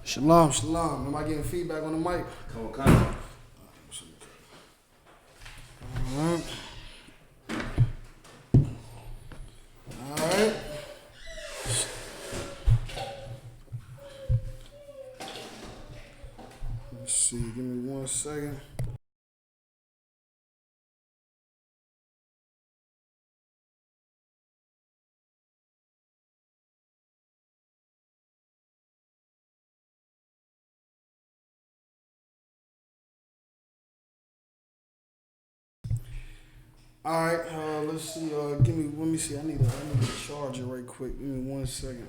Shalom, shalom. Am I getting feedback on the mic? COMCAST. Alright. Alright. Let's see, give me 1 second. All right, let's see. Let me see. I need a charger right quick. Give me 1 second.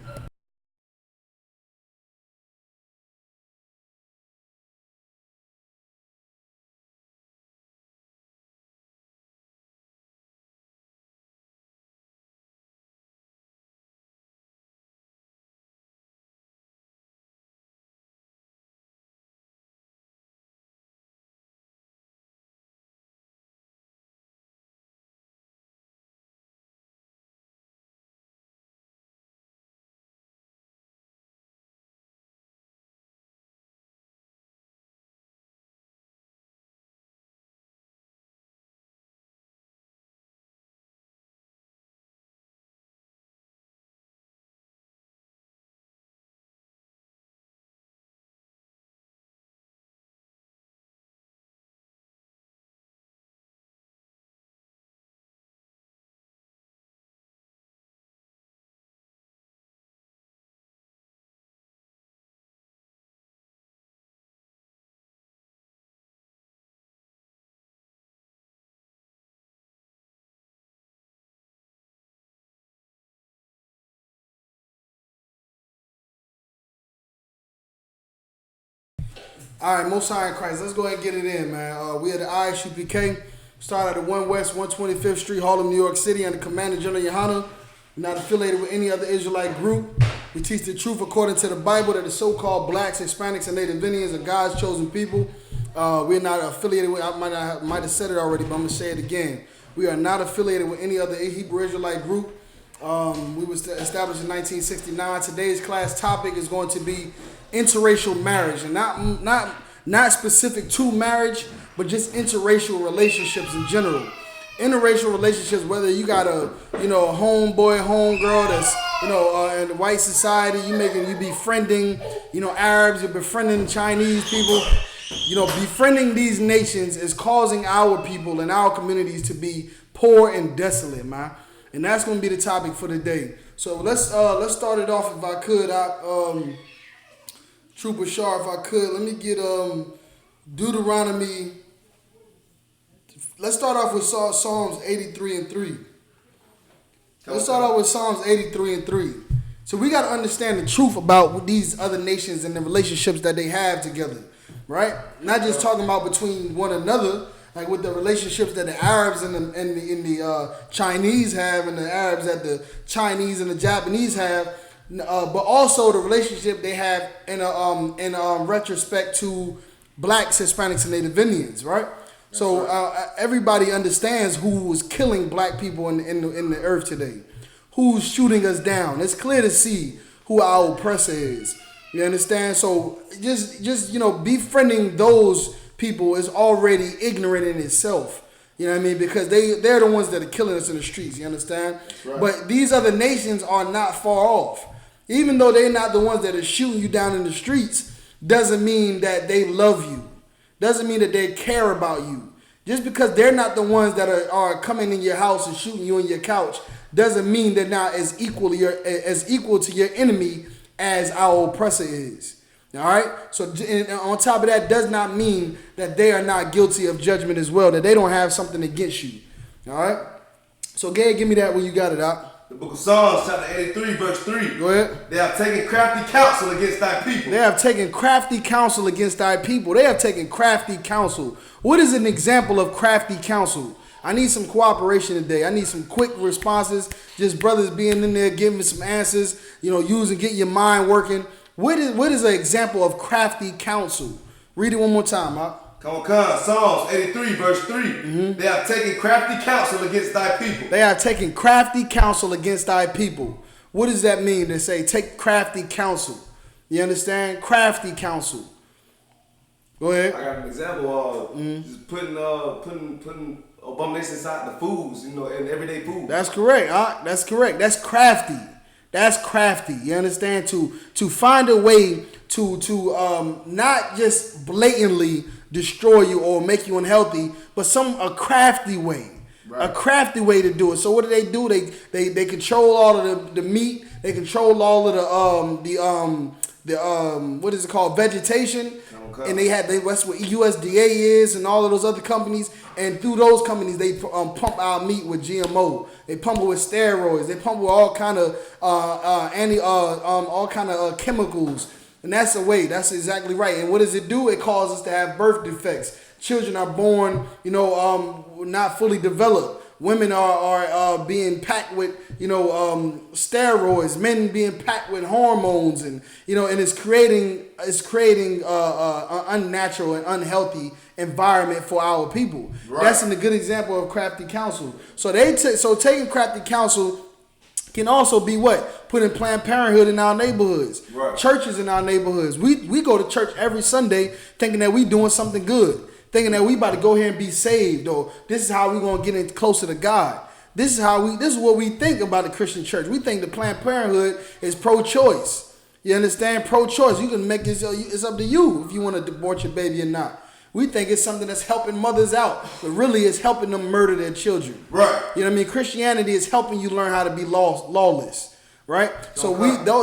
All right, Most High in Christ. Let's go ahead and get it in, man. We are the I.S.U.P.K. Started at the 1 West 125th Street, Harlem, New York City, under Commander General YAHANNA. We're not affiliated with any other Israelite group. We teach the truth according to the Bible that the so-called blacks, Hispanics, and Native Indians are God's chosen people. We're not affiliated with, I might have said it already, but I'm going to say it again. We are not affiliated with any other Hebrew Israelite group. We was established in 1969. Today's class topic is going to be interracial marriage, and not specific to marriage, but just interracial relationships in general. Interracial relationships, whether you got a homeboy, homegirl that's in the white society, you befriending Arabs, you're befriending Chinese people. Befriending these nations is causing our people and our communities to be poor and desolate, man. And that's going to be the topic for the day. So let's start it off if I could. Trooper Shah, if I could, let me get Deuteronomy. Let's start off with Psalms 83 and 3. Let's start off with Psalms 83 and 3. So we got to understand the truth about these other nations and the relationships that they have together, right? Not just talking about between one another, like with the relationships that the Arabs and the Chinese have, and the Arabs that the Chinese and the Japanese have. But also the relationship they have in retrospect to blacks, Hispanics, and Native Indians, right? That's so everybody understands who is killing black people in the earth today, who's shooting us down. It's clear to see who our oppressor is. You understand? So just befriending those people is already ignorant in itself. You know what I mean? Because they're the ones that are killing us in the streets. You understand? Right. But these other nations are not far off. Even though they're not the ones that are shooting you down in the streets, doesn't mean that they love you. Doesn't mean that they care about you. Just because they're not the ones that are coming in your house and shooting you on your couch, doesn't mean they're not as equal to your enemy as our oppressor is. All right? So on top of that, does not mean that they are not guilty of judgment as well, that they don't have something against you. All right? So Gabe, give me that when you got it out. The book of Psalms, chapter 83, verse 3. Go ahead. They have taken crafty counsel against thy people. They have taken crafty counsel against thy people. They have taken crafty counsel. What is an example of crafty counsel? I need some cooperation today. I need some quick responses. Just brothers being in there, giving me some answers. Use and get your mind working. What is an example of crafty counsel? Read it one more time, huh? COMCAST, Psalms 83, verse 3. Mm-hmm. They have taken crafty counsel against thy people. They have taken crafty counsel against thy people. What does that mean to say take crafty counsel? You understand? Crafty counsel. Go ahead. I got an example of just putting abominations inside the foods, you know, in everyday food. That's correct. That's correct. That's crafty. That's crafty. You understand? To find a way to not just blatantly destroy you or make you unhealthy, but a crafty way. Right. A crafty way to do it. So what do? They control all of the meat. They control all of the what is it called? Vegetation. Okay. And that's what USDA is and all of those other companies. And through those companies, they pump our meat with GMO. They pump it with steroids. They pump it with all kind of chemicals. And that's the way. That's exactly right. And what does it do? It causes us to have birth defects. Children are born, not fully developed. Women are being packed with, steroids. Men being packed with hormones, and and it's creating an unnatural and unhealthy environment for our people. Right. That's a good example of crafty counsel. So taking crafty counsel can also be what? Putting Planned Parenthood in our neighborhoods, right. Churches in our neighborhoods. We go to church every Sunday thinking that we doing something good. Thinking that we about to go here and be saved, or this is how we gonna get in closer to God. This is what we think about the Christian church. We think the Planned Parenthood is pro-choice. You understand? Pro-choice. You can make this. It's up to you if you want to abort your baby or not. We think it's something that's helping mothers out, but really it's helping them murder their children. Right. You know what I mean? Christianity is helping you learn how to be lawless. Right. So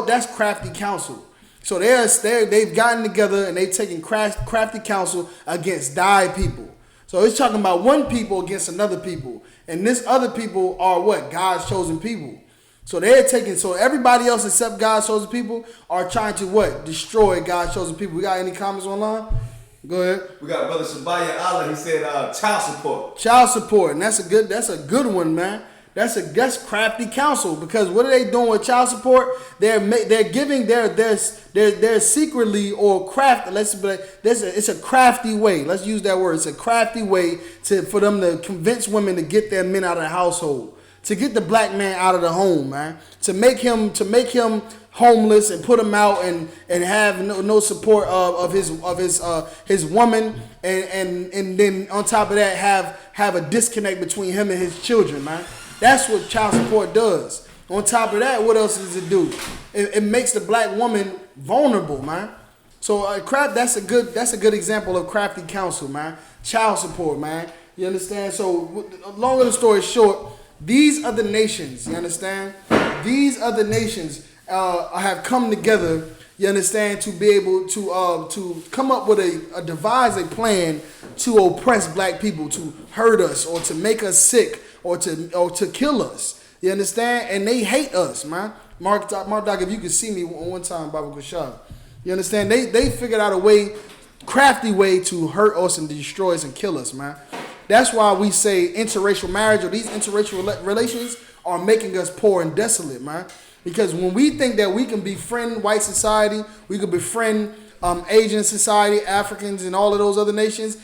that's crafty counsel. So they've gotten together and they've taken crafty counsel against thy people. So it's talking about one people against another people. And this other people are what? God's chosen people. So everybody else except God's chosen people are trying to what? Destroy God's chosen people. We got any comments online? Go ahead. We got Brother Shabaya Allah. He said child support. Child support. And that's a good one, man. That's crafty counsel, because what are they doing with child support? They're giving they're secretly or craft. It's a crafty way. Let's use that word. It's a crafty way for them to convince women to get their men out of the household, to get the black man out of the home, man, to make him homeless and put him out and have no support of his woman, and then on top of that have a disconnect between him and his children, man. That's what child support does. On top of that, what else does it do? It makes the black woman vulnerable, man. So that's a good example of crafty counsel, man. Child support, man. You understand? So long of the story short, these other nations, you understand? These other nations have come together, you understand, to be able to come up with devise a plan to oppress black people, to hurt us or to make us sick, or to kill us. You understand? And they hate us, man. Mark Doc, if you could see me one time, Baba Kushab. You understand? They figured out a crafty way to hurt us and destroy us and kill us, man. That's why we say interracial marriage or these interracial relations are making us poor and desolate, man. Because when we think that we can befriend white society, we can befriend Asian society, Africans, and all of those other nations,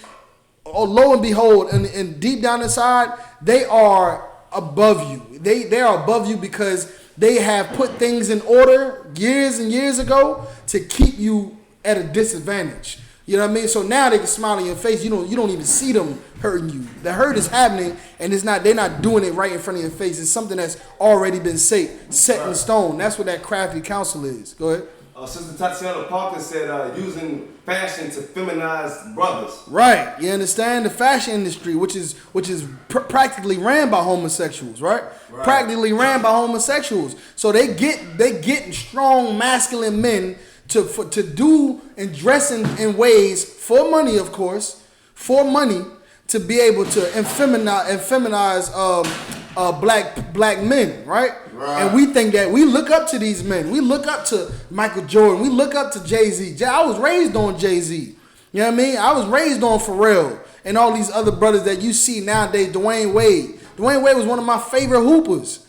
lo and behold, and deep down inside, they are above you. They are above you because they have put things in order years and years ago to keep you at a disadvantage. You know what I mean? So now they can smile in your face. You don't even see them hurting you. The hurt is happening, and they're not doing it right in front of your face. It's something that's already been set in stone. That's what that crafty counsel is. Go ahead. Sister Tatiana Parker said using fashion to feminize brothers. Right. You understand? The fashion industry, which is practically ran by homosexuals, right? Practically ran by homosexuals. So they get strong masculine men to do and dress in ways for money, of course, to be able to feminize black men, right? And we think that we look up to these men. We look up to Michael Jordan. We look up to Jay-Z. I was raised on Jay-Z. You know what I mean? I was raised on Pharrell and all these other brothers that you see nowadays. Dwayne Wade. Dwayne Wade was one of my favorite hoopers.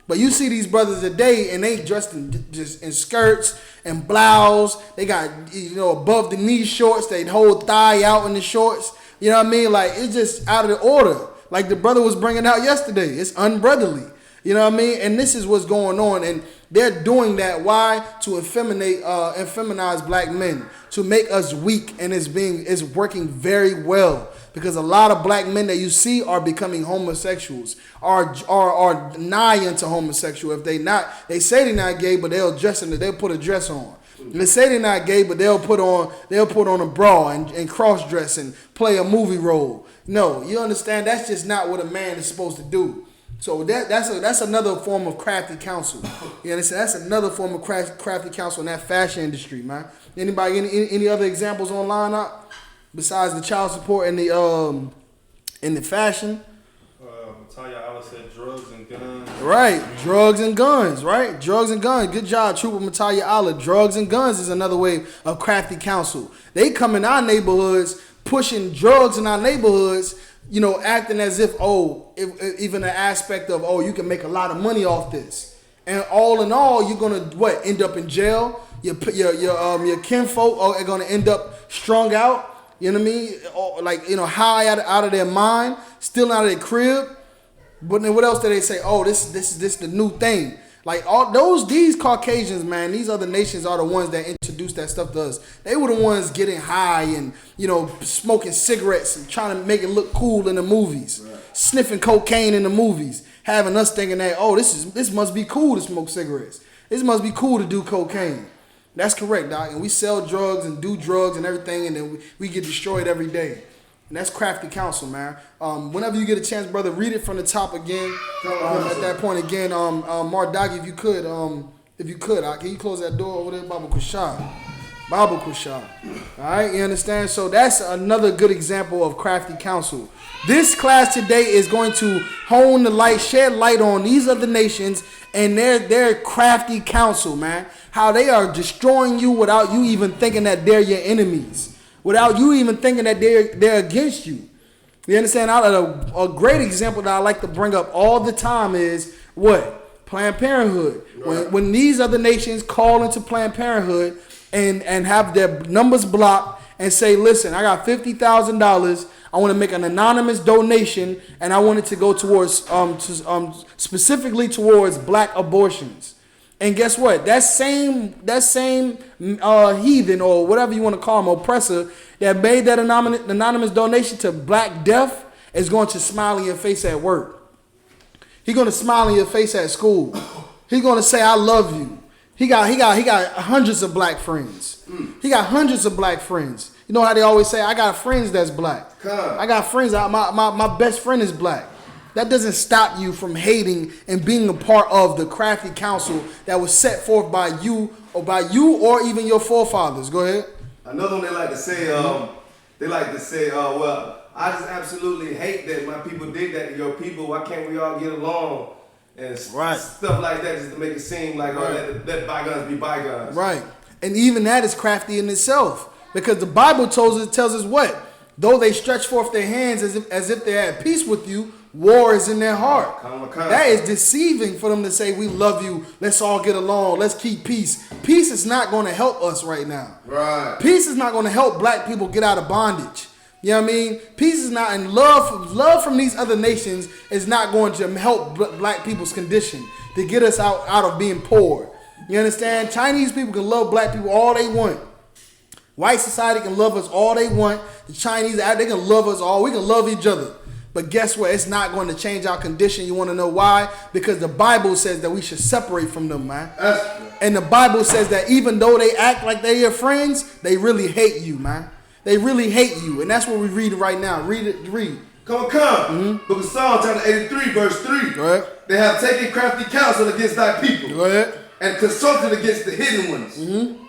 But you see these brothers today, and they dressed in skirts and blouse. They got above the knee shorts. They hold thigh out in the shorts. You know what I mean? Like, it's just out of the order. Like the brother was bringing out yesterday. It's unbrotherly. You know what I mean? And this is what's going on. And They're doing that. Why? To feminize black men, to make us weak, and it's working very well. Because a lot of black men that you see are becoming homosexuals, are nigh into homosexual. If they say they're not gay, but they'll put a dress on. They say they're not gay, but they'll put on a bra and cross dress and play a movie role. No, you understand? That's just not what a man is supposed to do. So that's another form of crafty counsel. You understand? That's another form of crafty counsel in that fashion industry, man. Anybody any other examples online besides the child support and the fashion? Tanya Allah said drugs and guns. Right, drugs and guns, right? Drugs and guns. Good job, Trooper Matalia Allah. Drugs and guns is another way of crafty counsel. They come in our neighborhoods pushing drugs in our neighborhoods, you know, acting as if, even an aspect of, you can make a lot of money off this. And all in all, you're going to, end up in jail. Your kinfolk are going to end up strung out, you know what I mean? Or high out of their mind, still out of their crib. But then what else do they say? This the new thing. Like these Caucasians, man, these other nations are the ones that introduced that stuff to us. They were the ones getting high and, smoking cigarettes and trying to make it look cool in the movies. Right. Sniffing cocaine in the movies. Having us thinking that, this must be cool to smoke cigarettes. This must be cool to do cocaine. That's correct, Doc. And we sell drugs and do drugs and everything, and then we get destroyed every day. And that's crafty counsel, man. Whenever you get a chance, brother, read it from the top again. At that point again, Mark Doggy, if you could, can you close that door over there, Baba Kushab? All right, you understand? So that's another good example of crafty counsel. This class today is going to hone the light, shed light on these other nations and their crafty counsel, man. How they are destroying you without you even thinking that they're your enemies. Without you even thinking that they're against you. You understand? A great example that I like to bring up all the time is what? Planned Parenthood. Right. When these other nations call into Planned Parenthood and have their numbers blocked and say, listen, I got $50,000. I want to make an anonymous donation, and I want it to go towards specifically towards black abortions. And guess what? That same heathen or whatever you want to call him, oppressor, that made that anonymous donation to Black Death is going to smile in your face at work. He's going to smile in your face at school. He's going to say, I love you. He got hundreds of black friends. He got hundreds of black friends. You know how they always say, I got friends that's black. I got friends, my best friend is black. That doesn't stop you from hating and being a part of the crafty counsel that was set forth by you or even your forefathers. Go ahead. Another one they like to say, well, I just absolutely hate that my people did that to your people. Why can't we all get along? And stuff like that, just to make it seem like, let bygones be bygones. Right. And even that is crafty in itself. Because the Bible tells us what? Though they stretch forth their hands as if they're at peace with you, war is in their heart. That is deceiving for them to say, we love you, let's all get along, let's keep peace. Peace is not going to help us right now. Right. Peace is not going to help black people get out of bondage. You know what I mean? Peace is not, and love from these other nations is not going to help black people's condition to get us out of being poor. You understand? Chinese people can love black people all they want. White society can love us all they want. The Chinese, they can love us all. We can love each other. But guess what? It's not going to change our condition. You want to know why? Because the Bible says that we should separate from them, man. And the Bible says that even though they act like they're your friends, they really hate you, man. They really hate you. And that's what we're reading right now. Read. Come. Mm-hmm. Book of Psalms, chapter 83, verse 3. Go ahead. They have taken crafty counsel against thy people. Go ahead. And consulted against the hidden ones. Mm-hmm.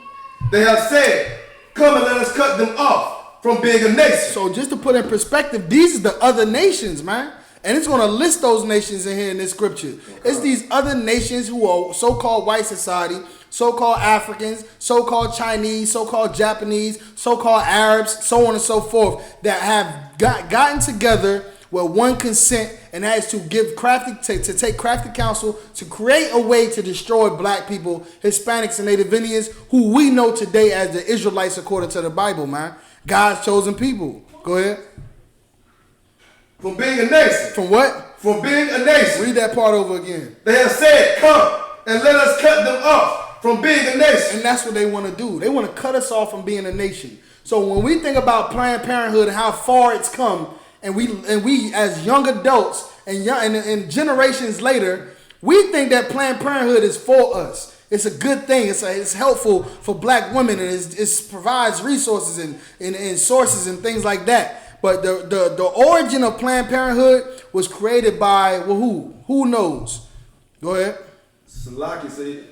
They have said, come and let us cut them off from being a nation. So just to put in perspective, these are the other nations, man. And it's going to list those nations in here in this scripture. It's these other nations who are so-called white society, so-called Africans, so-called Chinese, so-called Japanese, so-called Arabs, so on and so forth, that have gotten together with one consent, and that is to take crafty counsel to create a way to destroy black people, Hispanics, and Native Indians, who we know today as the Israelites according to the Bible, man. God's chosen people. Go ahead. From being a nation. From what? From being a nation. Read that part over again. They have said, come and let us cut them off from being a nation. And that's what they want to do. They want to cut us off from being a nation. So when we think about Planned Parenthood and how far it's come, and we as young adults and generations later, we think that Planned Parenthood is for us. It's a good thing. It's helpful for black women, and it provides resources and sources and things like that. But the origin of Planned Parenthood was created by who? Who knows? Go ahead. Salaki said,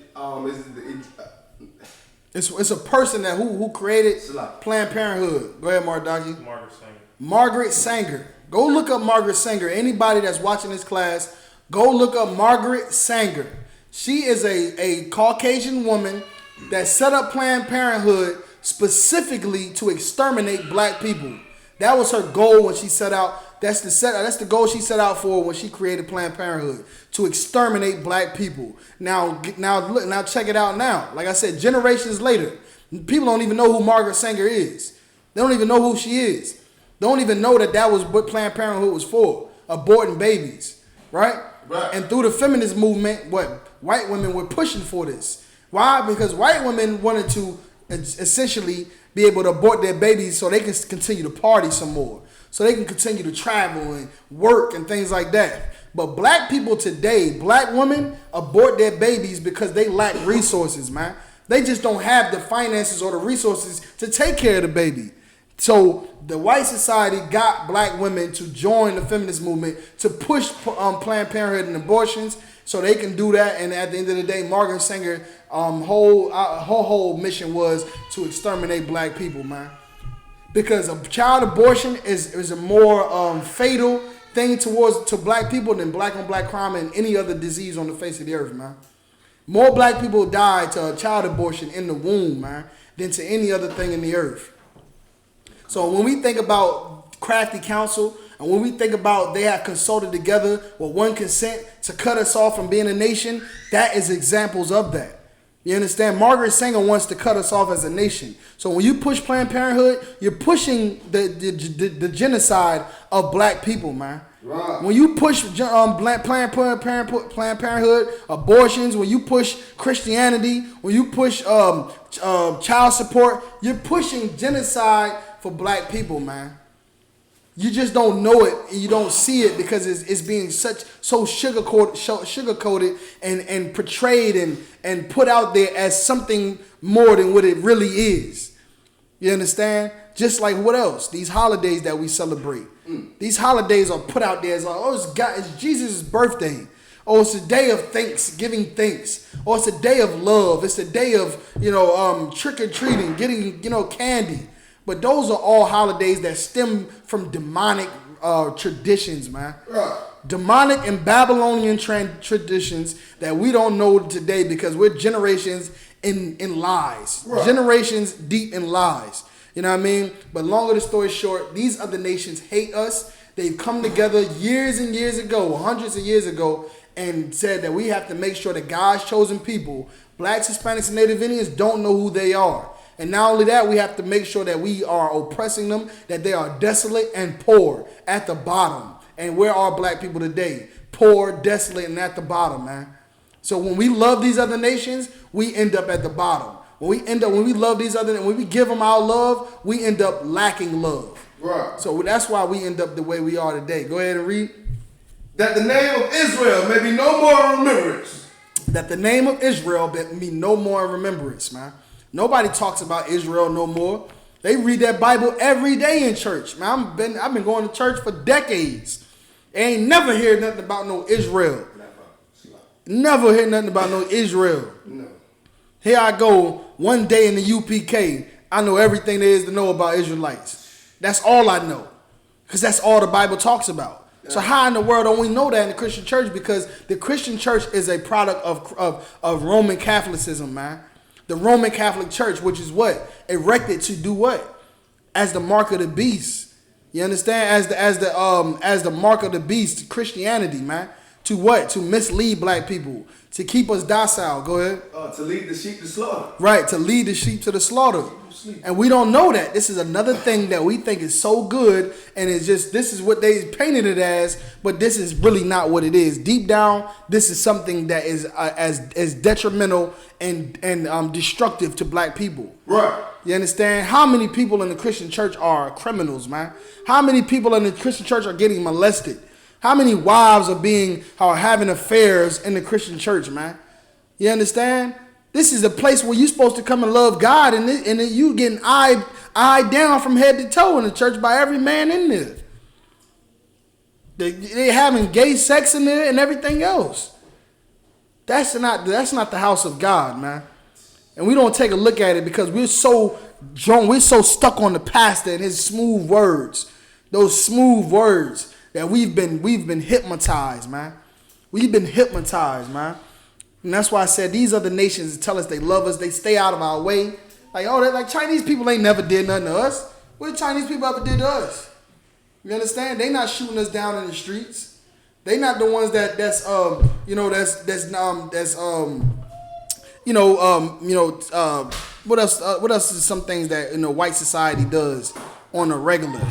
It's a person that who created Salaki. Planned Parenthood. Go ahead, Mardaki. Margaret Sanger. Margaret Sanger. Go look up Margaret Sanger. Anybody that's watching this class, go look up Margaret Sanger. She is a Caucasian woman that set up Planned Parenthood specifically to exterminate black people. That was her goal when she set out. That's the goal she set out for when she created Planned Parenthood, to exterminate black people. Now check it out now. Like I said, generations later, people don't even know who Margaret Sanger is. They don't even know who she is. They don't even know that was what Planned Parenthood was for, aborting babies, right? Right. And through the feminist movement, white women were pushing for this. Why? Because white women wanted to essentially be able to abort their babies so they can continue to party some more, so they can continue to travel and work and things like that. But black people today, black women abort their babies because they lack resources, man. They just don't have the finances or the resources to take care of the baby. So the white society got black women to join the feminist movement to push Planned Parenthood and abortions so they can do that. And at the end of the day, Margaret Sanger her whole mission was to exterminate black people, man. Because a child abortion is a more fatal thing to black people than black on black crime and any other disease on the face of the earth, man. More black people die to a child abortion in the womb, man, than to any other thing in the earth. So when we think about crafty counsel, and when we think about they have consulted together with one consent to cut us off from being a nation, that is examples of that. You understand? Margaret Sanger wants to cut us off as a nation. So when you push Planned Parenthood, you're pushing the genocide of black people, man. Right. When you push Planned Parenthood, abortions, when you push Christianity, when you push child support, you're pushing genocide for black people, man. You just don't know it and you don't see it because it's being so sugar-coated and portrayed and put out there as something more than what it really is. You understand? Just like what else? These holidays that we celebrate. These holidays are put out there as like, it's Jesus' birthday. Oh, it's a day of thanksgiving, thanks. Or it's a day of love. It's a day of, trick-or-treating, getting, candy. But those are all holidays that stem from demonic traditions, man. Right. Demonic and Babylonian traditions that we don't know today because we're generations in lies. Right. Generations deep in lies. You know what I mean? But longer the story short, these other nations hate us. They've come together years and years ago, hundreds of years ago, and said that we have to make sure that God's chosen people, blacks, Hispanics, and Native Indians, don't know who they are. And not only that, we have to make sure that we are oppressing them, that they are desolate and poor at the bottom. And where are black people today? Poor, desolate, and at the bottom, man. So when we love these other nations, we end up at the bottom. When we love these other, when we give them our love, we end up lacking love. Right. So that's why we end up the way we are today. Go ahead and read. That the name of Israel may be no more in remembrance. That the name of Israel be no more in remembrance, man. Nobody talks about Israel no more. They read that Bible every day in church. Man, I've been going to church for decades. Ain't never hear nothing about no Israel. Never hear nothing about no Israel. No. Here I go one day in the UPK. I know everything there is to know about Israelites. That's all I know. Because that's all the Bible talks about. Yeah. So how in the world don't we know that in the Christian church? Because the Christian church is a product of Roman Catholicism, man. The Roman Catholic Church, which is what? Erected to do what? As the mark of the beast. You understand? As the mark of the beast, Christianity, man. to what? To mislead black people, to keep us docile. Go ahead. To lead the sheep to slaughter. Right, to lead the sheep to the slaughter. And we don't know that. This is another thing that we think is so good, and it's just, this is what they painted it as, but this is really not what it is. Deep down, this is something that is as detrimental and destructive to black people. Right. You understand? How many people in the Christian church are criminals, man? How many people in the Christian church are getting molested? How many wives are having affairs in the Christian church, man? You understand? This is a place where you're supposed to come and love God, and you getting eyed down from head to toe in the church by every man in there. They having gay sex in there and everything else. That's not the house of God, man. And we don't take a look at it because we're so drunk, we're so stuck on the pastor and his smooth words, those smooth words that we've been hypnotized, man. We've been hypnotized, man. And that's why I said these other nations tell us they love us, they stay out of our way. Like Chinese people ain't never did nothing to us. What Chinese people ever did to us? You understand? They not shooting us down in the streets. They not the ones what else is some things that white society does on a regular.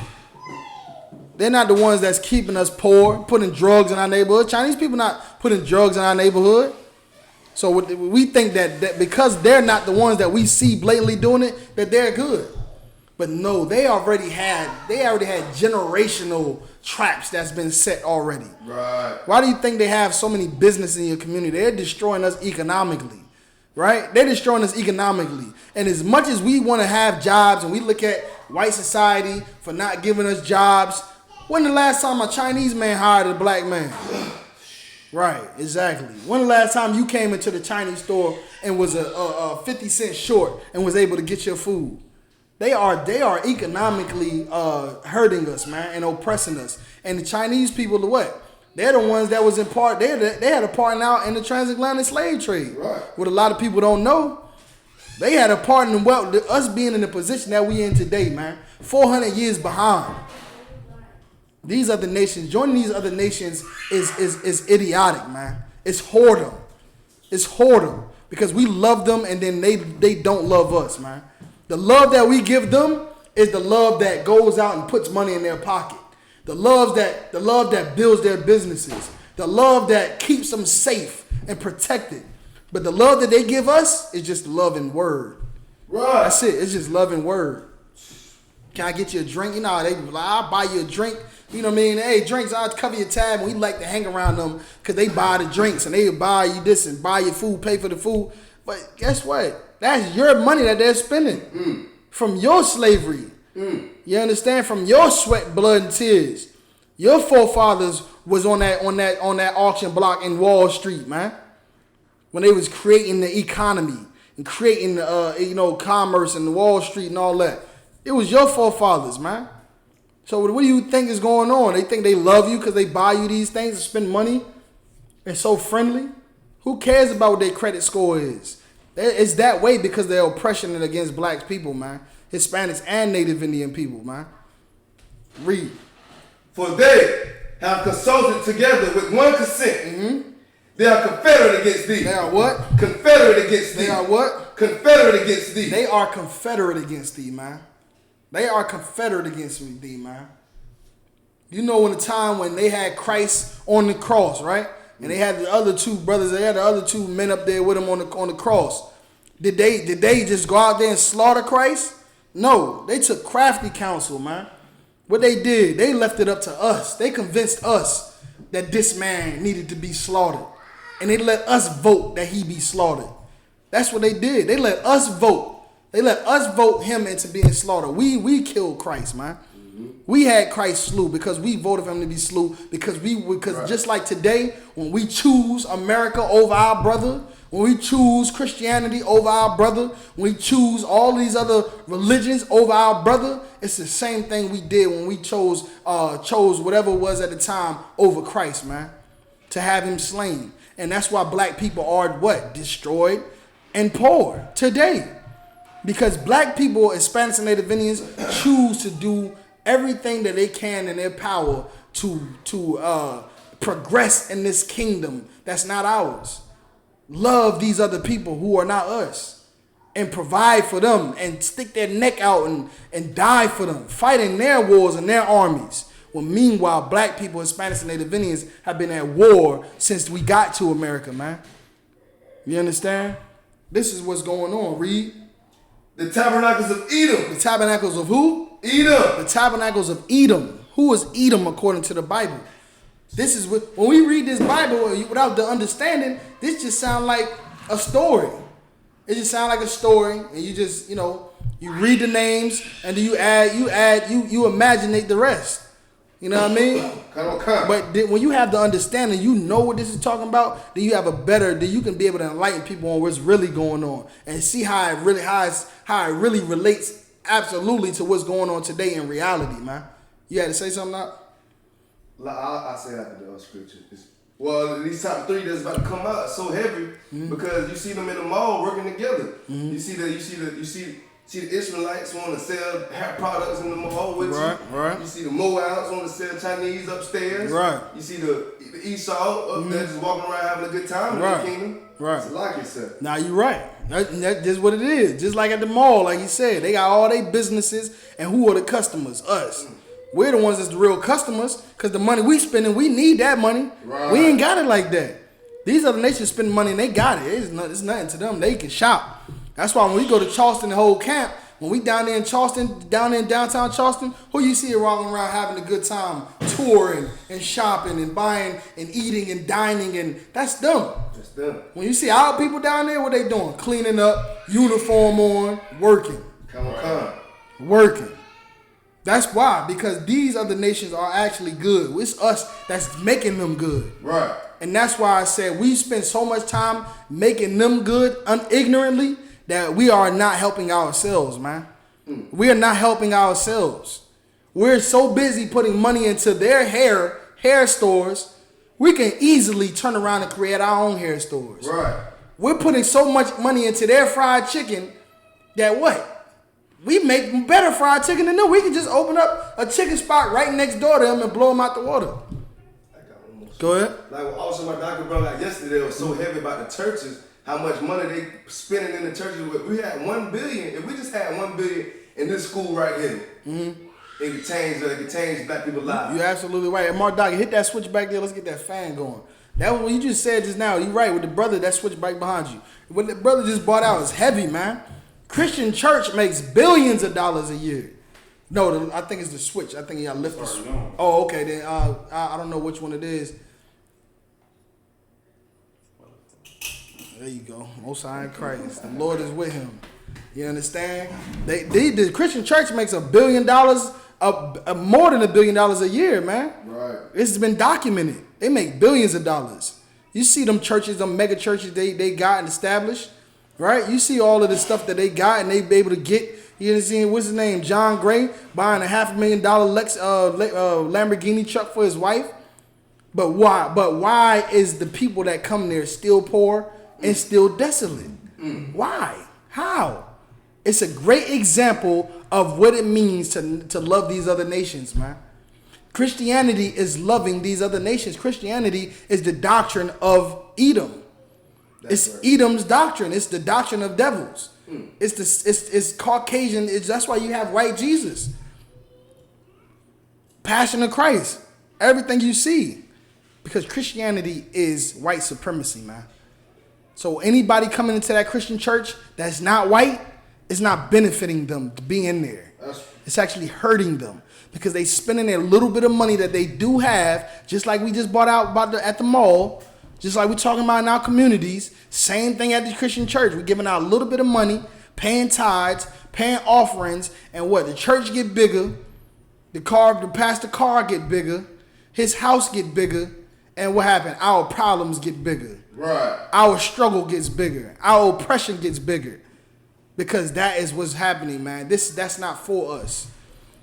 They're not the ones that's keeping us poor, putting drugs in our neighborhood. Chinese people not putting drugs in our neighborhood. So we think that because they're not the ones that we see blatantly doing it, that they're good. But no, they already had generational traps that's been set already. Right. Why do you think they have so many businesses in your community? They're destroying us economically. Right? They're destroying us economically. And as much as we want to have jobs and we look at white society for not giving us jobs, when the last time a Chinese man hired a black man? Right, exactly. When the last time you came into the Chinese store and was a 50 cents short and was able to get your food? They are economically hurting us, man, and oppressing us. And the Chinese people, what? They're the ones that was in part. They had a part now in the transatlantic slave trade. Right. What a lot of people don't know. They had a part in us being in the position that we in today, man. 400 years behind. These other nations, joining these other nations is idiotic, man. It's whoredom. It's whoredom because we love them and then they don't love us, man. The love that we give them is the love that goes out and puts money in their pocket. The love that builds their businesses. The love that keeps them safe and protected. But the love that they give us is just love and word. Right. That's it. It's just love and word. Can I get you a drink? You know, I'll buy you a drink. You know what I mean? Hey, drinks, I'll cover your tab. And we like to hang around them because they buy the drinks and they buy you this and buy your food, pay for the food. But guess what? That's your money that they're spending from your slavery. You understand? From your sweat, blood, and tears. Your forefathers was on that auction block in Wall Street, man. When they was creating the economy and creating the commerce and the Wall Street and all that. It was your forefathers, man. So what do you think is going on? They think they love you because they buy you these things and spend money? They're so friendly. Who cares about what their credit score is? It's that way because they're oppression against black people, man. Hispanics and Native Indian people, man. Read. For they have consulted together with one consent. Mm-hmm. They are confederate against thee. They are what? Confederate against thee. They are what? Confederate against thee. They are confederate against thee, man. They are confederate against thee, man. You know, in the time when they had Christ on the cross, right? And they had the other two brothers, they had the other two men up there with him on the cross. Did they just go out there and slaughter Christ? No, they took crafty counsel, man. What they did, they left it up to us. They convinced us that this man needed to be slaughtered. And they let us vote that he be slaughtered. That's what they did. They let us vote. They let us vote him into being slaughtered. We killed Christ, man. Mm-hmm. We had Christ slew because we voted for him to be slew because right. Just like today, when we choose America over our brother, when we choose Christianity over our brother, when we choose all these other religions over our brother, it's the same thing we did when we chose whatever it was at the time over Christ, man, to have him slain. And that's why black people are what? Destroyed and poor today. Because black people, Hispanics and Native Indians, choose to do everything that they can in their power to progress in this kingdom that's not ours. Love these other people who are not us. And provide for them and stick their neck out and die for them. Fight in their wars and their armies. When meanwhile, black people, Hispanics, and Native Indians have been at war since we got to America, man. You understand? This is what's going on. Read. The tabernacles of Edom. The tabernacles of who? Edom. The tabernacles of Edom. Who is Edom according to the Bible? This is what, when we read this Bible without the understanding, this just sounds like a story. It just sounds like a story, and you just, you read the names, and then you imaginate the rest. You know what I mean? Come. But when you have the understanding, you know what this is talking about, then you have then you can be able to enlighten people on what's really going on and see how it really relates absolutely to what's going on today in reality, man. You had to say something now? I say after the scripture. Well, these top 3 that's about to come out are so heavy because you see them in the mall working together. You see the Israelites want to sell hair products in the mall with you. Right. You see the Moabs want to sell Chinese upstairs. Right. You see the Esau up there just walking around having a good time in the kingdom. Right. It's like yourself. Now you're right. That's just what it is. Just like at the mall, like you said, they got all their businesses, and who are the customers? Us. We're the ones that's the real customers, because the money we spending, we need that money. Right. We ain't got it like that. These other nations spend money and they got it. It's nothing to them. They can shop. That's why when we go to Charleston, the whole camp, when we down there in Charleston, down in downtown Charleston, who you see walking around having a good time, touring and shopping and buying and eating and dining, and that's them. That's them. When you see our people down there, what they doing? Cleaning up, uniform on, working. Come. Working. That's why, because these other nations are actually good. It's us that's making them good. Right. And that's why I said we spend so much time making them good ignorantly that we are not helping ourselves, man. We are not helping ourselves. We're so busy putting money into their hair stores, we can easily turn around and create our own hair stores. Right. We're putting so much money into their fried chicken that what? We make better fried chicken than them. We can just open up a chicken spot right next door to them and blow them out the water. Go ahead. Like also my doctor brought out yesterday, was so heavy about the churches, how much money they spending in the churches. We had $1 billion. If we just had $1 billion in this school right here, it could change black people's lives. You're absolutely right. And Mark Doggy, hit that switch back there. Let's get that fan going. That what you just said just now. You're right with the brother. That switch back behind you. What the brother just bought out is heavy, man. Christian church makes billions of dollars a year. No, I think it's the switch. I think you gotta lift the switch. Oh, okay. Then I don't know which one it is. There you go. Most High in Christ. The Lord is with him. You understand? The Christian church makes $1 billion, more than $1 billion a year, man. Right. It's been documented. They make billions of dollars. You see them churches, them mega churches they got and established, right? You see all of the stuff that they got and they be able to get. You understand? What's his name? John Gray buying a $500,000 Lamborghini truck for his wife. But why? But why is the people that come there still poor and still desolate? Why? How? It's a great example of what it means to love these other nations, man. Christianity is loving these other nations. Christianity is the doctrine of Edom. It's right. Edom's doctrine. It's the doctrine of devils. It's Caucasian. That's why you have white Jesus. Passion of Christ. Everything you see. Because Christianity is white supremacy, man. So anybody coming into that Christian church that's not white, it's not benefiting them to be in there. It's actually hurting them because they spending their little bit of money that they do have, just like we just bought out at the mall, just like we're talking about in our communities. Same thing at the Christian church. We're giving out a little bit of money, paying tithes, paying offerings, and what? The church get bigger, the pastor car get bigger, his house get bigger, and what happened? Our problems get bigger. Right. Our struggle gets bigger. Our oppression gets bigger. Because that is what's happening, man. That's not for us.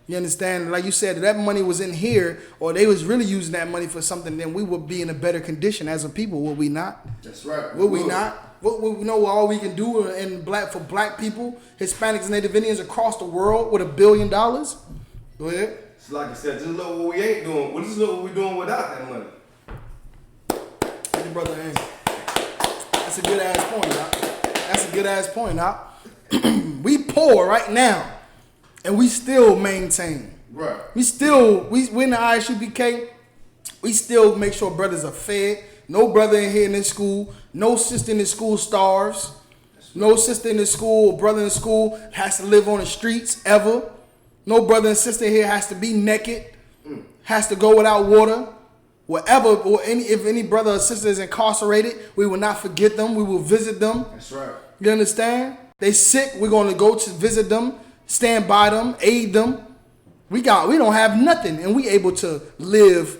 You understand? Like you said, if that money was in here, or they was really using that money for something, then we would be in a better condition as a people, would we not? That's right. Would we not? What we know all we can do for black people, Hispanics and Native Indians across the world with $1 billion? Go ahead. It's like I said, just look what we ain't doing. Just look what we're doing without that money. brother in. That's a good ass point, Doc. That's a good ass point, Doc. We poor right now, and we still maintain. Right. We in the I.S.U.P.K. We still make sure brothers are fed. No brother in here in this school, no sister in this school starves. No sister in the school or brother in the school has to live on the streets ever. No brother and sister here has to be naked, has to go without water. Whatever, or if any brother or sister is incarcerated, we will not forget them. We will visit them. That's right. You understand? They sick, we're going to go to visit them, stand by them, aid them. We don't have nothing, and we able to live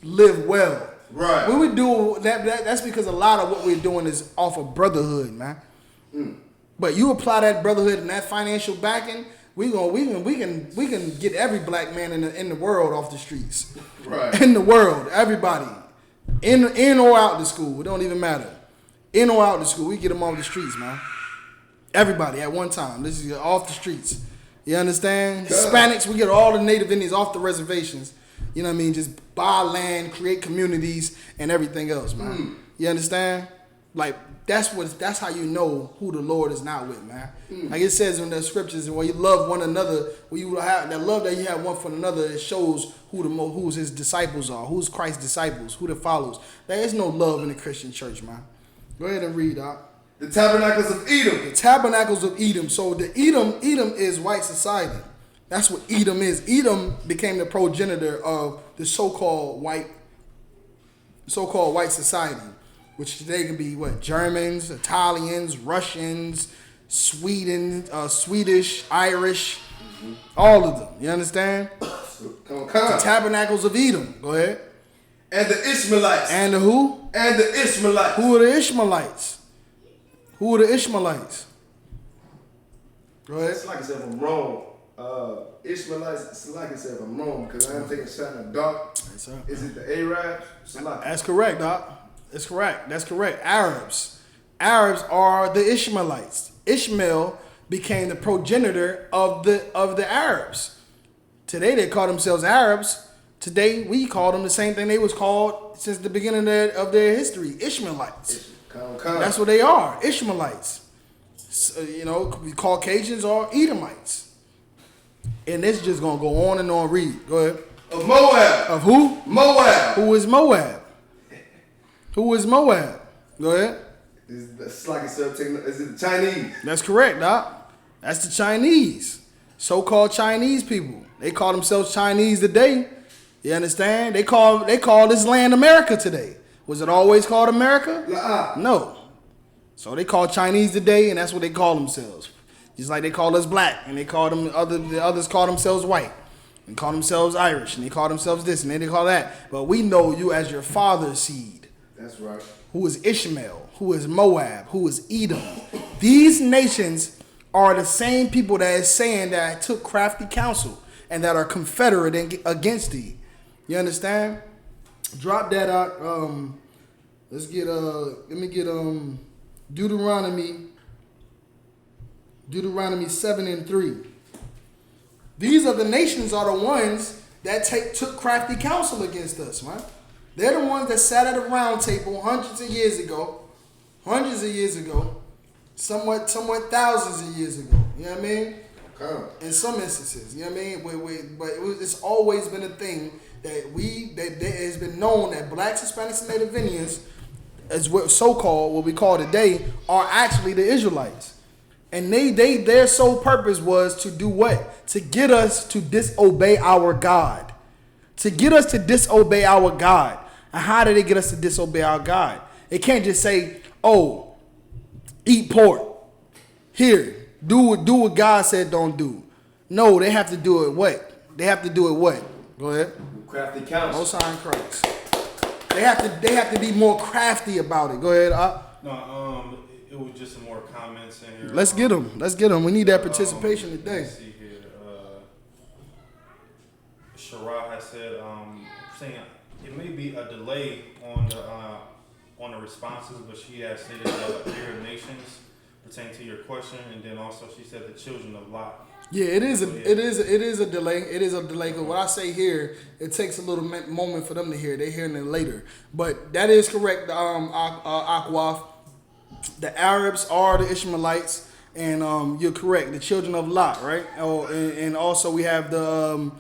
well. Right. When we do that's because a lot of what we're doing is off of brotherhood, man. But you apply that brotherhood and that financial backing, we can get every black man in the world off the streets. Right. In the world, everybody, in or out the school, it don't even matter. In or out the school, we get them off the streets, man. Everybody at one time. This is off the streets. You understand? Hispanics, we get all the native Indians off the reservations. You know what I mean? Just buy land, create communities, and everything else, man. You understand? Like that's how you know who the Lord is not with, man. Like it says in the scriptures, when you love one another, when you have that love that you have one for another, it shows who's his disciples are, who's Christ's disciples, who the follows. There is no love in the Christian church, man. Go ahead and read, Doc. The tabernacles of Edom. The tabernacles of Edom. So the Edom is white society. That's what Edom is. Edom became the progenitor of the so-called white society, which today can be what? Germans, Italians, Russians, Swedish, Irish, all of them. You understand? The tabernacles of Edom. Go ahead. And the Ishmaelites. And the who? And the Ishmaelites. Who are the Ishmaelites? Who are the Ishmaelites? Go ahead. It's like I said from Rome. Ishmaelites, it's like I said from Rome, because I am taking a shot in the dark. Is it the Arabs? That's correct, Doc. That's correct. That's correct. Arabs are the Ishmaelites. Ishmael became the progenitor of the Arabs. Today they call themselves Arabs. Today we call them the same thing they was called since the beginning of their history, Ishmaelites. That's what they are, Ishmaelites. So, you know, Caucasians or Edomites. And this just gonna go on and on. Read. Go ahead. Of Moab. Of who? Moab. Who is Moab? Who is Moab? Go ahead. It's like I said, is it the Chinese? That's correct, Doc. That's the Chinese. So-called Chinese people. They call themselves Chinese today. You understand? They call this land America today. Was it always called America? No. So they call Chinese today, and that's what they call themselves. Just like they call us black, and they call them the others call themselves white, and call themselves Irish, and they call themselves this, and they call that. But we know you as your father's seed. That's right. Who is Ishmael? Who is Moab? Who is Edom? These nations are the same people that is saying that took crafty counsel and that are confederate against thee. You understand? Drop that out. Let me get Deuteronomy 7:3. These are the nations are the ones that took crafty counsel against us, man. They're the ones that sat at a round table hundreds of years ago, somewhat thousands of years ago. You know what I mean? In some instances, you know what I mean? But it's always been a thing that has been known that blacks, Hispanics, and Native Indians, as what so-called, what we call today, are actually the Israelites. And their sole purpose was to do what? To get us to disobey our God. To get us to disobey our God. And how did they get us to disobey our God? They can't just say, oh, eat pork. Here, do what God said don't do. No, they have to do it what? They have to do it what? Go ahead. Crafty counsel. No sign Christ. They have to be more crafty about it. Go ahead. No, it was just some more comments in here. Let's get them. We need that participation today. Let's see here. Shara has said, saying it may be a delay on the responses, but she has stated Arab nations pertaining to your question, and then also she said the children of Lot. Yeah, it is a delay. It is a delay because what I say here, it takes a little moment for them to hear. They're hearing it later, but that is correct. Akwaf, the Arabs are the Ishmaelites, and you're correct. The children of Lot, right? Oh, and also we have the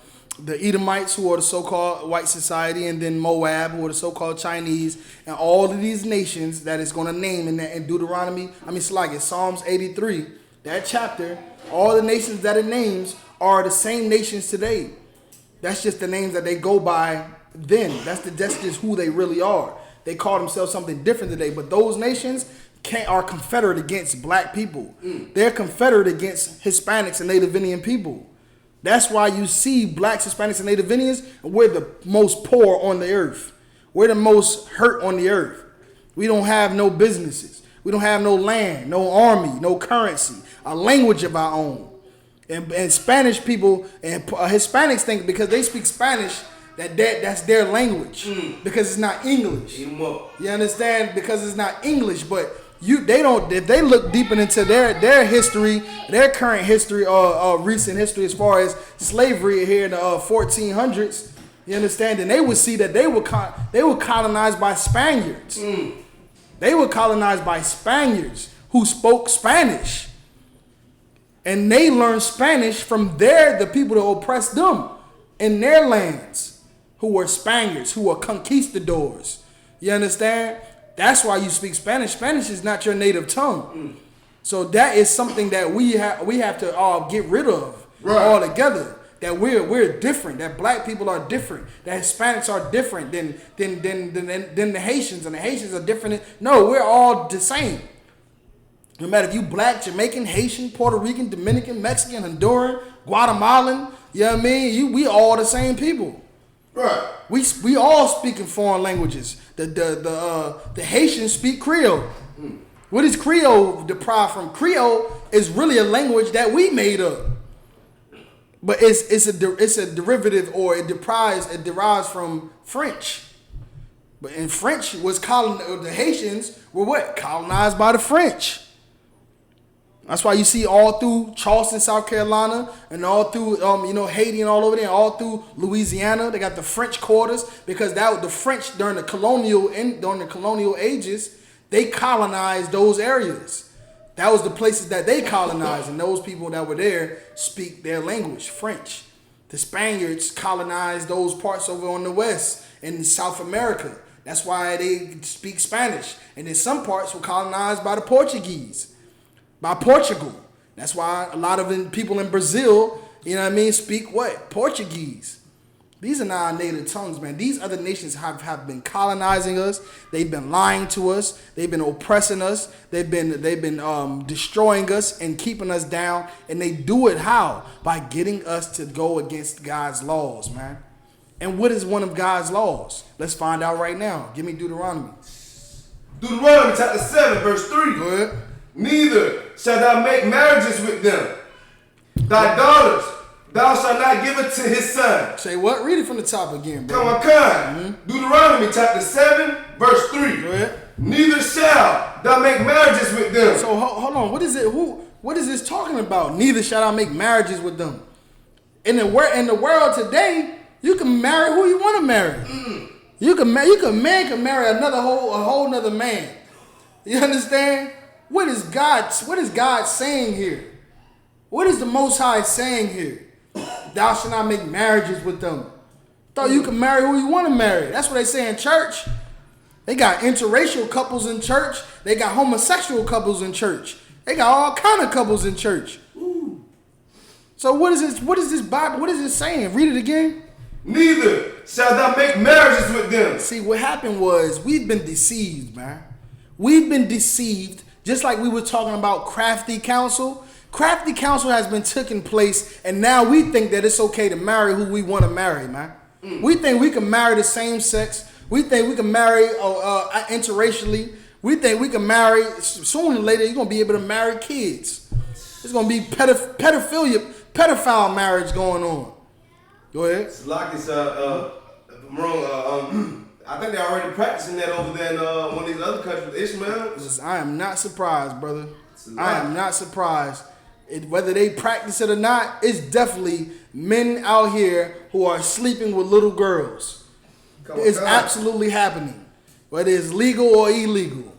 Edomites, who are the so-called white society, and then Moab, who are the so-called Chinese, and all of these nations that is going to name in Deuteronomy. Psalms 83, that chapter. All the nations that it names are the same nations today. That's just the names that they go by then. That's just who they really are. They call themselves something different today, but those nations are confederate against black people. They're confederate against Hispanics and Native Indian people. That's why you see blacks, Hispanics, and Native Indians, we're the most poor on the earth. We're the most hurt on the earth. We don't have no businesses. We don't have no land, no army, no currency, a language of our own. And Spanish people and Hispanics think because they speak Spanish that's their language because it's not English. You understand? Because it's not English, but they don't. If they look deeper into their history, their current history or recent history as far as slavery here in the 1400s, you understand? And they would see that they were colonized by Spaniards. They were colonized by Spaniards who spoke Spanish. And they learned Spanish from the people that oppressed them in their lands, who were Spaniards, who were conquistadors. You understand? That's why you speak Spanish. Spanish is not your native tongue. So that is something that we have to all get rid of altogether. That we're different. That black people are different. That Hispanics are different than the Haitians, and the Haitians are different. No, we're all the same. No matter if you black, Jamaican, Haitian, Puerto Rican, Dominican, Mexican, Honduran, Guatemalan, you know what I mean? We all the same people. Right. We all speak in foreign languages. The Haitians speak Creole. What is Creole deprived from? Creole is really a language that we made up. But it's a derivative, or it derives from French. But in French the Haitians were what? Colonized by the French. That's why you see all through Charleston, South Carolina, and all through Haiti and all over there, all through Louisiana, they got the French quarters, because that was the French during the colonial ages, they colonized those areas. That was the places that they colonized, and those people that were there speak their language, French. The Spaniards colonized those parts over on the west in South America. That's why they speak Spanish. And then some parts were colonized by the Portuguese, by Portugal. That's why a lot of people in Brazil, speak what? Portuguese. These are not our native tongues, man. These other nations have been colonizing us. They've been lying to us. They've been oppressing us. They've been destroying us and keeping us down. And they do it how? By getting us to go against God's laws, man. And what is one of God's laws? Let's find out right now. Give me Deuteronomy. Deuteronomy chapter 7, verse 3. Go ahead. Neither shalt thou make marriages with them. Thy daughters thou shalt not give it to his son. Say what? Read it from the top again, bro. COMCAST. Deuteronomy chapter 7, verse 3. Go ahead. Neither shalt thou make marriages with them. So hold on. What is it? What is this talking about? Neither shall I make marriages with them. In the world today, you can marry who you want to marry. Man can marry a whole nother man. You understand? What is God saying here? What is the Most High saying here? Thou shalt not make marriages with them. Thought you can marry who you want to marry. That's what they say in church. They got interracial couples in church. They got homosexual couples in church. They got all kind of couples in church. Ooh. So what is this? What is this Bible? What is it saying? Read it again. Neither shalt thou make marriages with them. See, what happened was we've been deceived, man. We've been deceived, just like we were talking about crafty counsel. Crafty counsel has been taking place, and now we think that it's okay to marry who we want to marry, man. We think we can marry the same sex. We think we can marry interracially. We think we can marry, sooner or later, you're going to be able to marry kids. There's going to be pedophile marriage going on. Go ahead. It's like it's, if I'm wrong, I think they're already practicing that over there in one of these other countries, Ishmael. I am not surprised, brother. I am not surprised. Whether they practice it or not, it's definitely men out here who are sleeping with little girls. It's absolutely happening. Whether it's legal or illegal.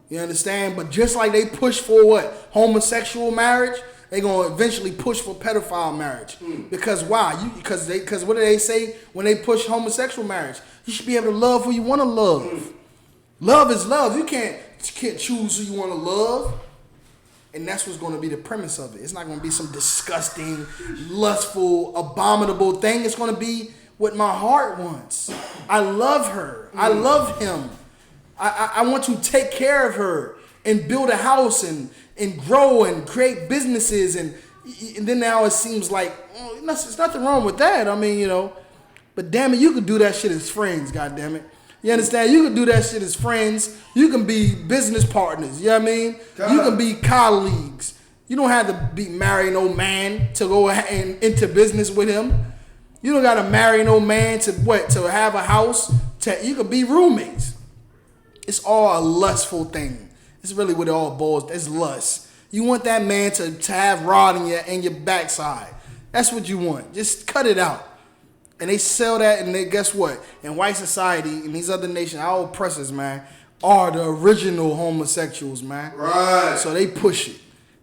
You understand? But just like they push for what? Homosexual marriage, they're going to eventually push for pedophile marriage. Because why? Because what do they say when they push homosexual marriage? You should be able to love who you want to love. Love is love. You can't choose who you want to love. And that's what's going to be the premise of it. It's not going to be some disgusting, lustful, abominable thing. It's going to be what my heart wants. I love her. I love him. I want to take care of her and build a house and grow and create businesses. And then now it seems like, there's nothing wrong with that. I mean, but damn it, you could do that shit as friends, God damn it. You understand? You can do that shit as friends. You can be business partners. You know what I mean? You can be colleagues. You don't have to be marry no man to go into business with him. You don't got to marry no man to have a house. You could be roommates. It's all a lustful thing. It's really what it all boils. It's lust. You want that man to have rod in your backside. That's what you want. Just cut it out. And they sell that, and they guess what? In white society, in these other nations, our oppressors, man, are the original homosexuals, man. Right. So they push it.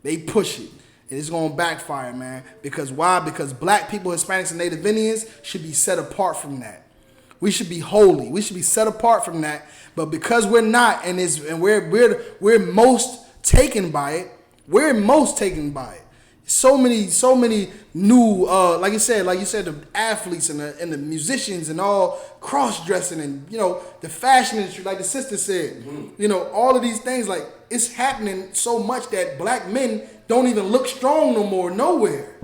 They push it. And it's going to backfire, man. Because why? Because black people, Hispanics, and Native Indians should be set apart from that. We should be holy. We should be set apart from that. But because we're not, and we're most taken by it, we're most taken by it. So many new, like you said, the athletes and the musicians and all cross-dressing and, the fashion industry, like the sister said, all of these things, like, it's happening so much that black men don't even look strong no more, nowhere.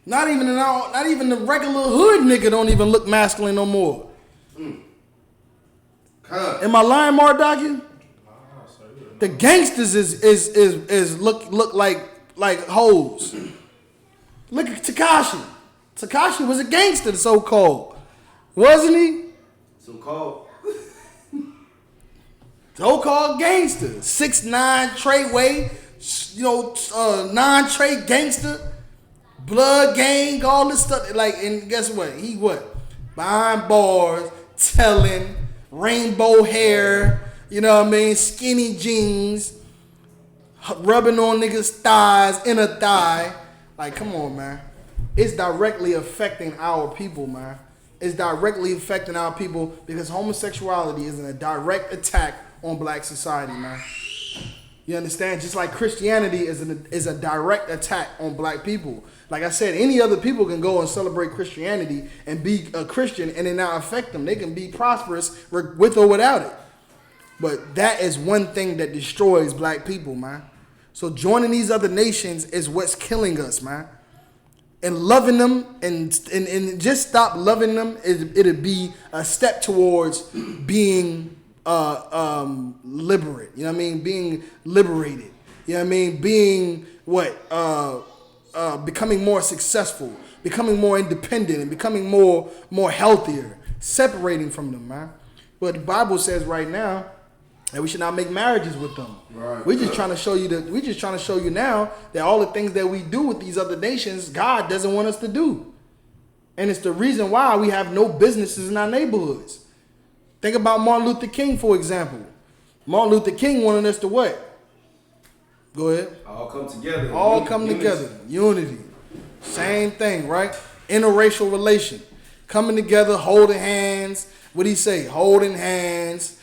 Not even the regular hood nigga don't even look masculine no more. Am I lying, Mardocky? The gangsters is look like hoes. Look at Tekashi. Tekashi was a gangster, so-called. Wasn't he? So-called. So-called gangster. 6'9" Treyway, 9 gangster. Blood gang, all this stuff. Like, and guess what? He what? Behind bars, telling, rainbow hair, skinny jeans, rubbing on niggas' thighs, inner thigh. Like, come on, man. It's directly affecting our people, man. It's directly affecting our people because homosexuality is a direct attack on black society, man. You understand? Just like Christianity is a direct attack on black people. Like I said, any other people can go and celebrate Christianity and be a Christian and it not affect them. They can be prosperous with or without it. But that is one thing that destroys black people, man. So joining these other nations is what's killing us, man. And loving them and just stop loving them, it'll be a step towards being liberate. You know what I mean? Being liberated. You know what I mean? Being becoming more successful, becoming more independent, and becoming more healthier, separating from them, man. But the Bible says right now that we should not make marriages with them. Right. We're just trying to show you now that all the things that we do with these other nations, God doesn't want us to do. And it's the reason why we have no businesses in our neighborhoods. Think about Martin Luther King, for example. Martin Luther King wanted us to what? Go ahead. All come together. All come together. Unity. Same thing, right? Interracial relation. Coming together, holding hands. What did he say? Holding hands,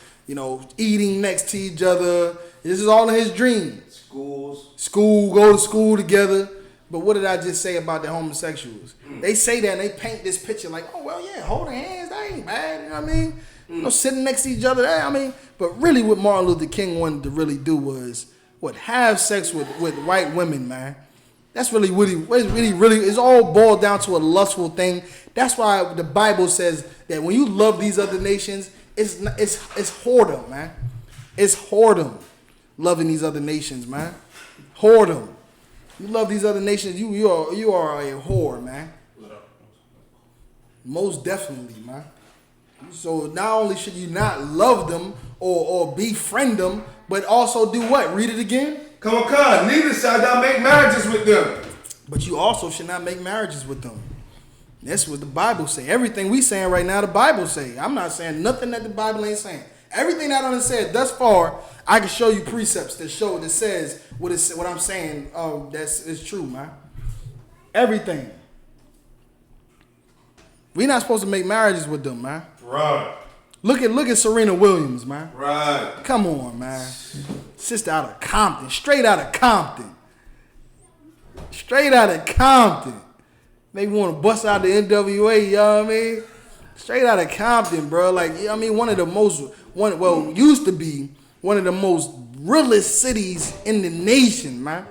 eating next to each other. This is all in his dream. Go to school together. But what did I just say about the homosexuals? They say that and they paint this picture like, oh, well, yeah, holding hands, that ain't bad. You know what I mean? Sitting next to each other, but really what Martin Luther King wanted to really do was, have sex with white women, man. That's really it's all boiled down to a lustful thing. That's why the Bible says that when you love these other nations, it's whoredom, man. It's whoredom, loving these other nations, man. Whoredom. You love these other nations, you are a whore, man. Most definitely, man. So not only should you not love them or befriend them, but also do what? Read it again. COMCAST, neither shall thou make marriages with them. But you also should not make marriages with them. That's what the Bible say. Everything we saying right now, the Bible say. I'm not saying nothing that the Bible ain't saying. Everything that I done said thus far, I can show you precepts that says what I'm saying. Is true, man. Everything. We not supposed to make marriages with them, man. Right. Look at Serena Williams, man. Right. Come on, man. Sister out of Compton, straight out of Compton. Straight out of Compton. Maybe want to bust out the NWA, you know what I mean? Straight out of Compton, bro. Like, I mean, used to be one of the most realest cities in the nation, man.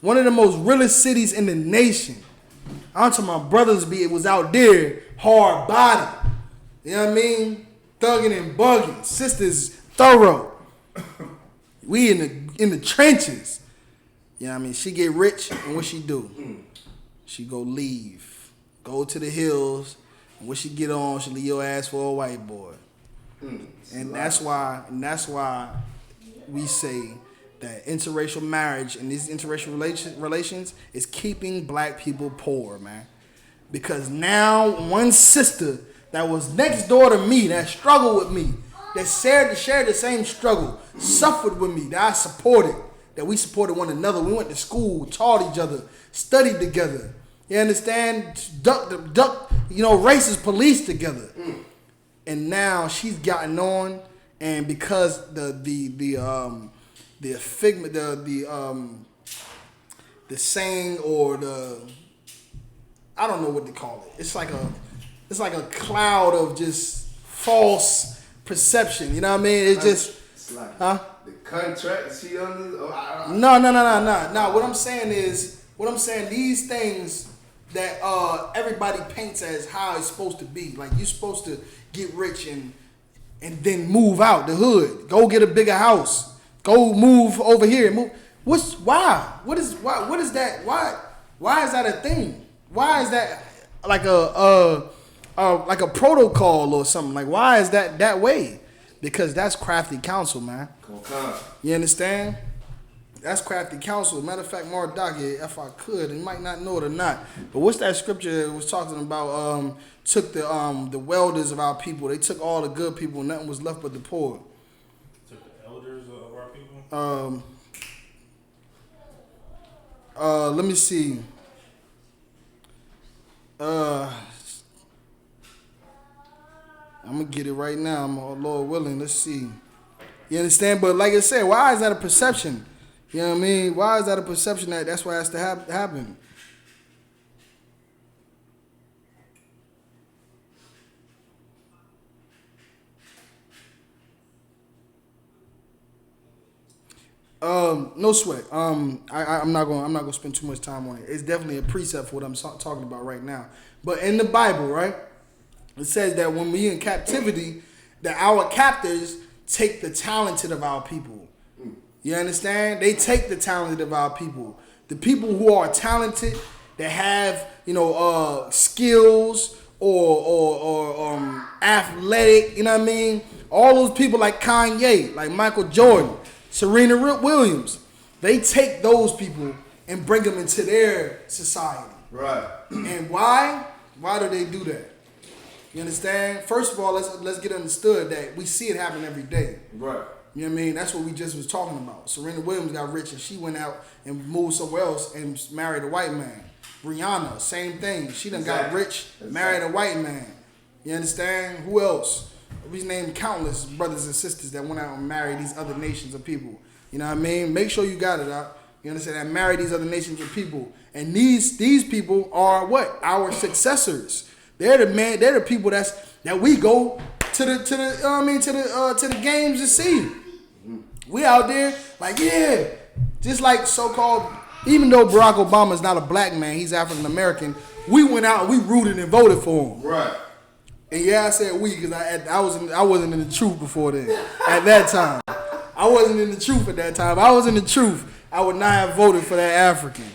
One of the most realest cities in the nation. I'm talking about brothers was out there, hard body. You know what I mean? Thugging and bugging. Sisters thorough. We in the trenches. You know what I mean? She get rich, and what she do? She go leave. Go to the hills, and when she get on, she leave your ass for a white boy. And that's why we say that interracial marriage and these interracial relations is keeping black people poor, man. Because now one sister that was next door to me, that struggled with me, that shared the same struggle, suffered with me, that I supported, that we supported one another. We went to school, taught each other, studied together. You understand? Duck, racist police together. And now she's gotten on, and because the saying or I don't know what to call it. It's like a cloud of just false perception. You know what I mean? It's like the contract she under. No. What I'm saying, these things that everybody paints as how it's supposed to be. Like, you're supposed to get rich and then move out the hood. Go get a bigger house. Go move over here. Why? What is that? Why is that a thing? Why is that like a protocol or something? Like, why is that way? Because that's crafty counsel, man. You understand? That's crafty counsel. Matter of fact, Mardaki, if I could, you might not know it or not. But what's that scripture that was talking about? Took the welders of our people. They took all the good people. Nothing was left but the poor. Took the elders of our people. Let me see. I'm gonna get it right now. Lord willing. Let's see. You understand? But like I said, why is that a perception? You know what I mean? Why is that a perception that's what has to happen? No sweat. I'm not gonna spend too much time on it. It's definitely a precept for what I'm talking about right now. But in the Bible, right, it says that when we in captivity, that our captors take the talented of our people. You understand? They take the talented of our people. The people who are talented, that have skills or athletic. You know what I mean? All those people like Kanye, like Michael Jordan, Serena Williams. They take those people and bring them into their society. Right. And why? Why do they do that? You understand? First of all, let's get understood that we see it happen every day. Right. You know what I mean? That's what we just was talking about. Serena Williams got rich and she went out and moved somewhere else and married a white man. Rihanna, same thing. She done got rich, married a white man. You understand? Who else? We named countless brothers and sisters that went out and married these other nations of people. You know what I mean? Make sure you got it out. You understand? That marry these other nations of people. And these people are what? Our successors. They're the people that we go to the games to see. We out there like, yeah, just like so-called, even though Barack Obama is not a black man, he's African American, we went out and we rooted and voted for him. Right. And yeah, I said we because I wasn't in the truth before then. At that time, I wasn't in the truth at that time. If I was in the truth, I would not have voted for that African.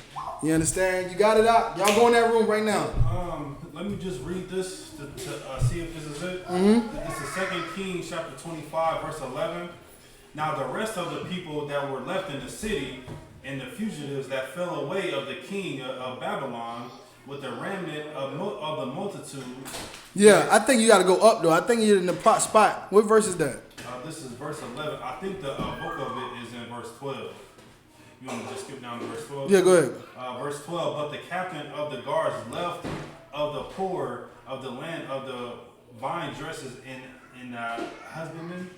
You understand? You got it out. Y'all go in that room right now. Let let me just read this to see if this is it. This is 2 Kings chapter 25, verse 11. Now the rest of the people that were left in the city and the fugitives that fell away of the king of Babylon with the remnant of the multitude. Yeah, I think you got to go up, though. I think you're in the plot spot. What verse is that? This is verse 11. I think the book of it is in verse 12. You want to just skip down to verse 12? Yeah, go ahead. Verse 12. But the captain of the guards left of the poor of the land of the vine dresses in husbandmen.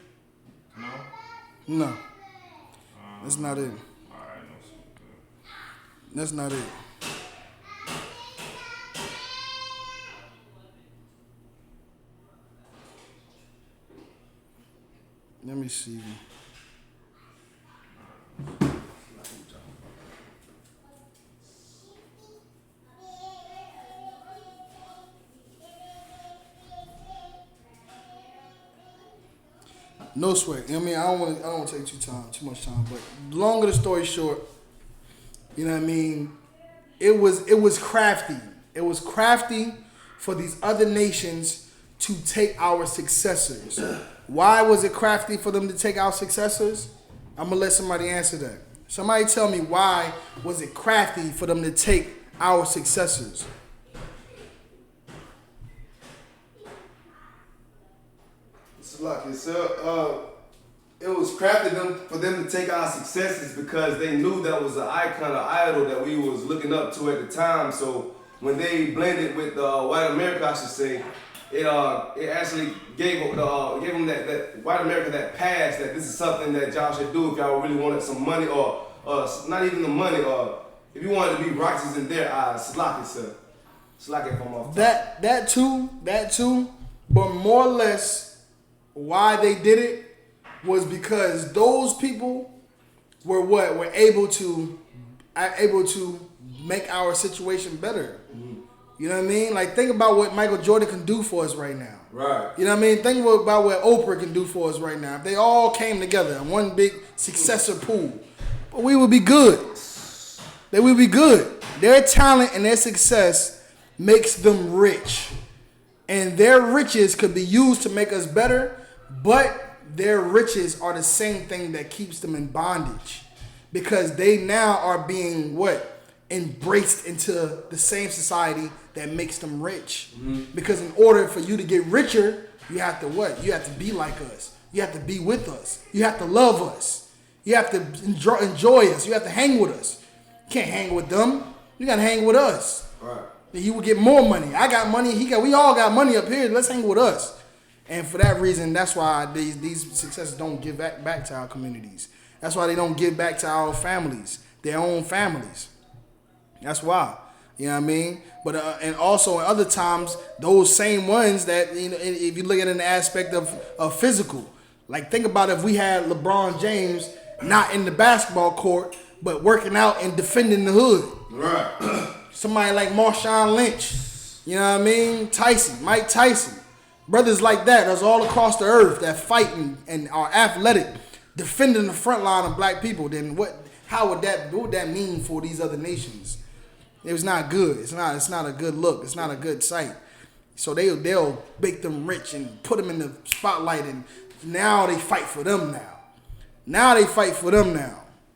No? No. That's not it. All right. No. That's not it. Let me see. No sweat. I mean, I don't want to take too much time. But longer the story short, you know what I mean. It was crafty. It was crafty for these other nations to take our successors. Why was it crafty for them to take our successors? I'm gonna let somebody answer that. Somebody tell me, why was it crafty for them to take our successors? It's like it was crafted for them to take our successes because they knew that was an icon, an idol that we was looking up to at the time. So when they blended with white America, I should say, it actually gave them that white America that pass that this is something that y'all should do if y'all really wanted some money or not even the money or if you wanted to be righteous in their eyes. Slack it from off. That too, but more or less why they did it was because those people were able to make our situation better. Mm-hmm. You know what I mean? Like, think about what Michael Jordan can do for us right now. Right. You know what I mean? Think about what Oprah can do for us right now. If they all came together in one big successor pool, but we would be good. They would be good. Their talent and their success makes them rich. And their riches could be used to make us better, but their riches are the same thing that keeps them in bondage. Because they now are being embraced into the same society that makes them rich. Mm-hmm. Because in order for you to get richer, you have to what? You have to be like us. You have to be with us. You have to love us. You have to enjoy us. You have to hang with us. You can't hang with them. You got to hang with us. Right. Then you will get more money. I got money. We all got money up here. Let's hang with us. And for that reason, that's why these successes don't give back to our communities. That's why they don't give back to our families, their own families. That's why. You know what I mean? But and also in other times, those same ones that, you know, if you look at it in the aspect of physical, like think about if we had LeBron James not in the basketball court, but working out and defending the hood. Right. Somebody like Marshawn Lynch. You know what I mean? Mike Tyson. Brothers like that's all across the earth that fight and are athletic, defending the front line of black people. Then what would that mean for these other nations? It was not good. It's not a good look. It's not a good sight. So they'll make them rich and put them in the spotlight, and now they fight for them now.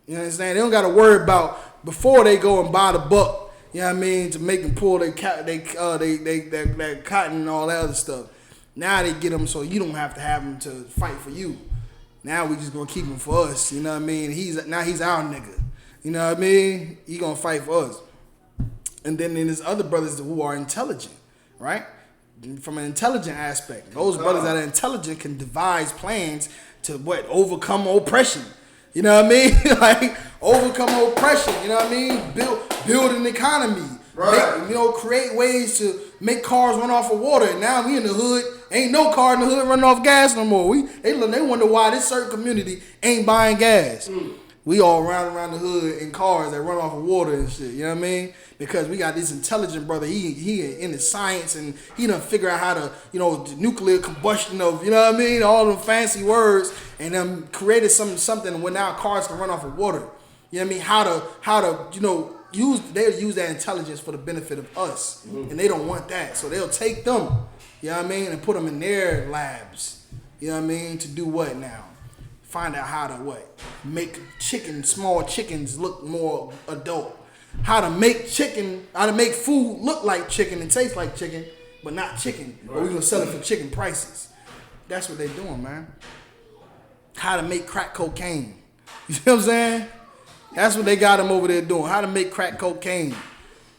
You understand? They don't got to worry about before they go and buy the buck. You know what I mean? To make them pull their cotton and all that other stuff. Now they get them so you don't have to have them to fight for you. Now we just gonna keep him for us. You know what I mean? He's our nigga. You know what I mean? He gonna fight for us. And then there's other brothers who are intelligent, right? From an intelligent aspect, those brothers that are intelligent can devise plans to overcome oppression. You know what I mean? Like overcome oppression. You know what I mean? Build an economy. Right. Create ways to make cars run off of water. Now we in the hood, ain't no car in the hood running off gas no more. They wonder why this certain community ain't buying gas. Mm. We all around the hood in cars that run off of water and shit. You know what I mean? Because we got this intelligent brother. He in the science and he done figure out how to, the nuclear combustion of, you know what I mean? All them fancy words, and created something when now cars can run off of water. You know what I mean? How to use that intelligence for the benefit of us, and they don't want that, so they'll take them, you know what I mean, and put them in their labs, you know what I mean, to do what now? Find out how to make small chickens look more adult. How to make food look like chicken and taste like chicken, but not chicken. Right. But we're gonna sell it for chicken prices. That's what they're doing, man. How to make crack cocaine. You see what I'm saying? That's what they got them over there doing. How to make crack cocaine.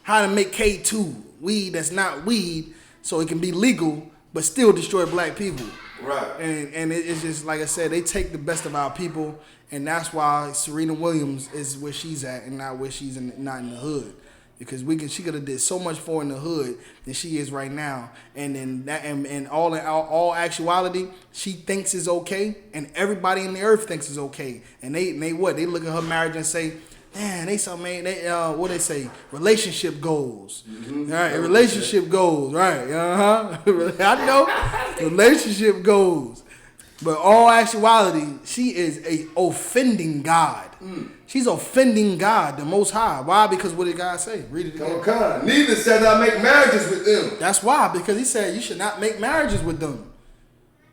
How to make K2, weed that's not weed, so it can be legal, but still destroy black people. Right. And it's just, like I said, they take the best of our people, and that's why Serena Williams is where she's at and not where she's not in the hood. Because she could have did so much more in the hood than she is right now. And then that and all actuality, she thinks is okay, and everybody in the earth thinks is okay. And they look at her marriage and say, man, what they say? Relationship goals. Mm-hmm. All right, relationship goals. Right. I know. Relationship goals. But all actuality, she is a offending God. She's offending God, the Most High. Why? Because what did God say? Read it again. Come. Neither shall thou make marriages with them. That's why. Because he said you should not make marriages with them.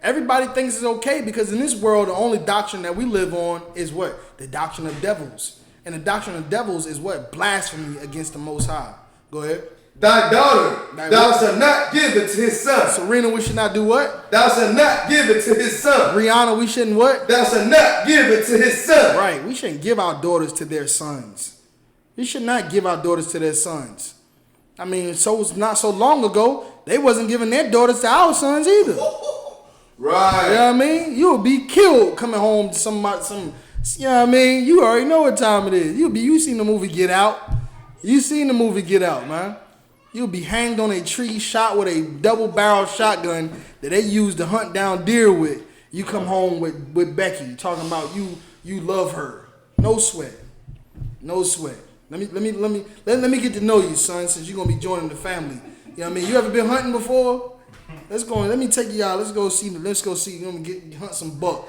Everybody thinks it's okay because in this world, the only doctrine that we live on is what? The doctrine of devils. And the doctrine of devils is what? Blasphemy against the Most High. Go ahead. Thy daughter, thou shalt not give it to his son. Serena, we should not do what? Thou shalt not give it to his son. Rihanna, we shouldn't what? Thou shalt not give it to his son. Right. We shouldn't give our daughters to their sons. We should not give our daughters to their sons. I mean, so it's not so long ago, they wasn't giving their daughters to our sons either. Right. You know what I mean? You will be killed coming home to some, you know what I mean? You already know what time it is. You seen the movie Get Out. You seen the movie Get Out, man. You'll be hanged on a tree, shot with a double-barrel shotgun that they used to hunt down deer with. You come home with Becky talking about you love her. No sweat. No sweat. Let me get to know you, son, since you're gonna be joining the family. You know what I mean? You ever been hunting before? Let me take you out. Let's go see. You're gonna hunt some buck.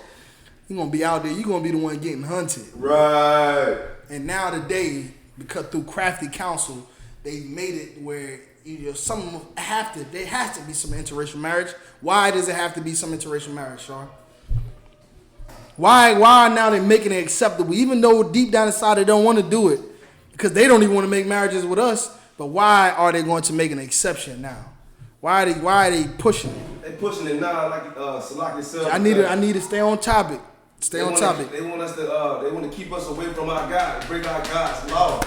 You're gonna be out there. You're gonna be the one getting hunted. Right. And now today, because through crafty counsel, they made it where there has to be some interracial marriage. Why does it have to be some interracial marriage, Sean? Why now they making it acceptable, even though deep down inside they don't want to do it because they don't even want to make marriages with us. But why are they going to make an exception now? Why are they pushing it? They pushing it now, like Salaki said. I need to stay on topic. Stay on topic. They want us to. They want to keep us away from our God, break our God's law.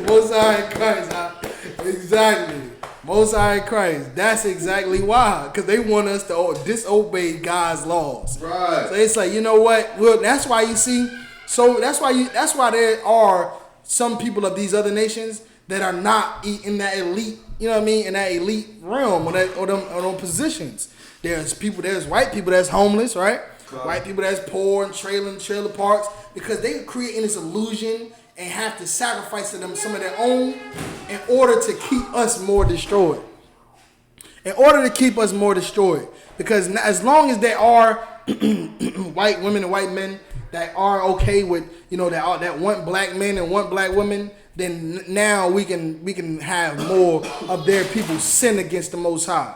Most High in Christ, exactly. Most High in Christ. That's exactly why, because they want us to disobey God's laws. Right. So it's like, you know what? Well, that's why you see. So that's why there are some people of these other nations that are not in that elite. You know what I mean? In that elite realm or them positions. There's white people that's homeless, right? White people that's poor and trailer parks because they creating this illusion and have to sacrifice to them some of their own in order to keep us more destroyed. Because as long as there are white women and white men that are okay with, that want black men and want black women, then now we can have more of their people sin against the Most High.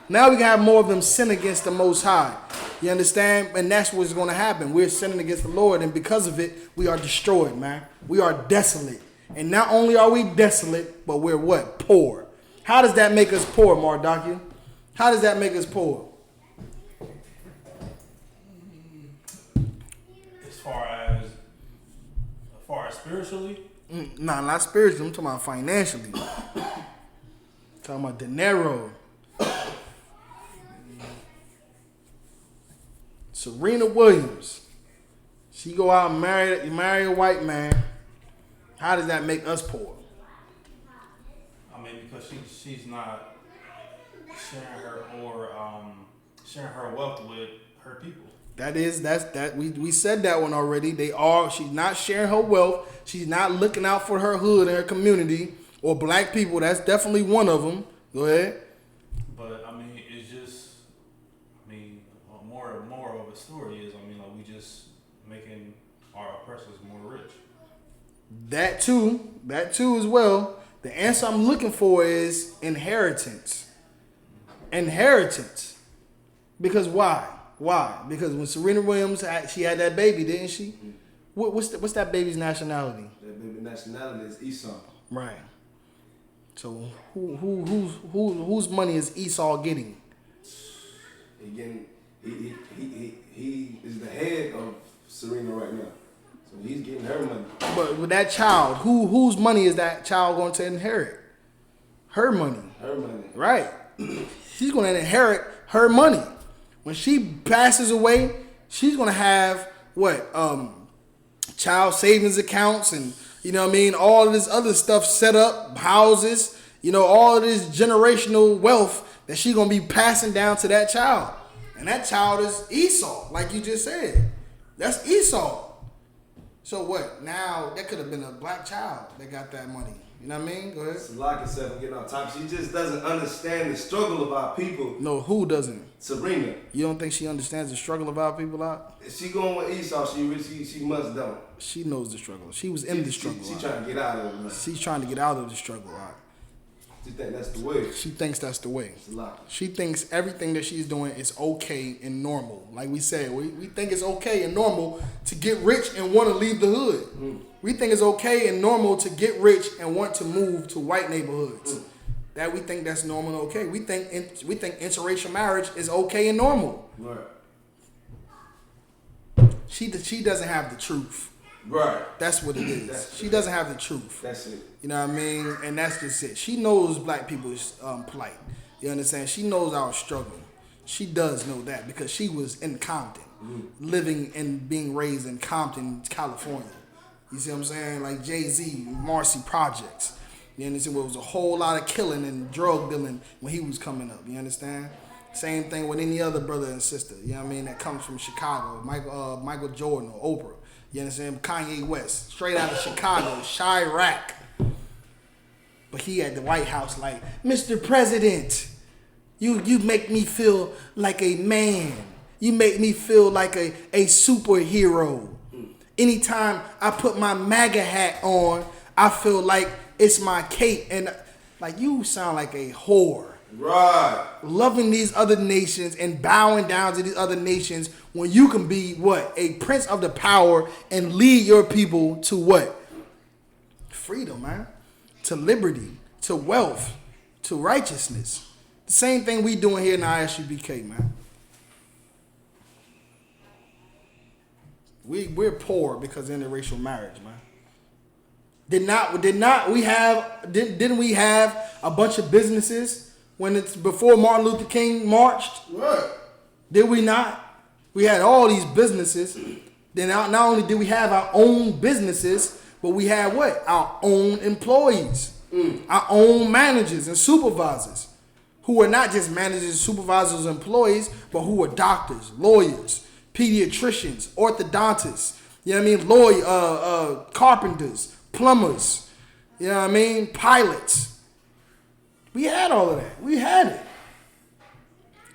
Now we can have more of them sin against the Most High. You understand? And that's what's going to happen. We're sinning against the Lord, and because of it, we are destroyed, man. We are desolate. And not only are we desolate, but we're what? Poor. How does that make us poor, Mardokia? How does that make us poor? As far as spiritually? Nah, not spiritually. I'm talking about financially. Talking about dinero. Serena Williams, she go out and marry a white man. How does that make us poor? I mean, because she's not sharing her wealth with her people. We said that one already. She's not sharing her wealth. She's not looking out for her hood and her community or black people. That's definitely one of them. Go ahead. But I mean, it's just, more of a story is, we just making our oppressors more rich. That too as well. The answer I'm looking for is inheritance. Inheritance. Because why? Why? Because when Serena Williams she had that baby, didn't she? What's that baby's nationality? That baby nationality is Esau. Right. So whose money is Esau getting? He is the head of Serena right now. So he's getting her money. But with that child, whose money is that child going to inherit? Her money. Her money. Right. She's going to inherit her money. When she passes away, she's going to have what? Child savings accounts and, you know what I mean, all of this other stuff set up, houses, you know, all of this generational wealth that she's going to be passing down to that child. And that child is Esau, like you just said. That's Esau. So what? Now, that could have been a black child that got that money. You know what I mean? Go ahead. Lock herself and getting on top. She just doesn't understand the struggle of our people. No, who doesn't? Serena. You don't think she understands the struggle of our people out? If she going with Esau, she must don't. She knows the struggle. She was in the struggle. She trying to get out of it. Man. She's trying to get out of the struggle out. She think that's the way. She thinks that's the way. It's a lot. She thinks everything that she's doing is okay and normal. Like we said, we think it's okay and normal to get rich and want to leave the hood. We think it's okay and normal to get rich and want to move to white neighborhoods. That we think that's normal and okay. We think interracial marriage is okay and normal. Right. She doesn't have the truth. Right. That's what it is. She doesn't have the truth. That's it. You know what I mean? And that's just it. She knows black people is polite. You understand? She knows our struggle. She does know that because she was in Compton, living and being raised in Compton, California. You see what I'm saying? Like Jay-Z, Marcy Projects. You understand? Well, it was a whole lot of killing and drug dealing when he was coming up. You understand? Same thing with any other brother and sister. You know what I mean? That comes from Chicago. Michael Jordan or Oprah. You understand? Kanye West, straight out of Chicago, Chirac. But he at the White House like, Mr. President, you make me feel like a man. You make me feel like a superhero. Anytime I put my MAGA hat on, I feel like it's my cape. And like, you sound like a whore. Right. Loving these other nations and bowing down to these other nations when you can be what? A prince of the power and lead your people to what? Freedom, man. To liberty, to wealth, to righteousness. The same thing we doing here in the I.S.U.P.K, man. We're poor because of interracial marriage, man. Didn't we have a bunch of businesses when it's before Martin Luther King marched? Right. Did we not? We had all these businesses. Then not only did we have our own businesses, but we had what? Our own employees, our own managers and supervisors, who were not just managers, supervisors, employees, but who were doctors, lawyers, pediatricians, orthodontists. You know what I mean? Carpenters, plumbers. You know what I mean? Pilots. We had all of that. We had it.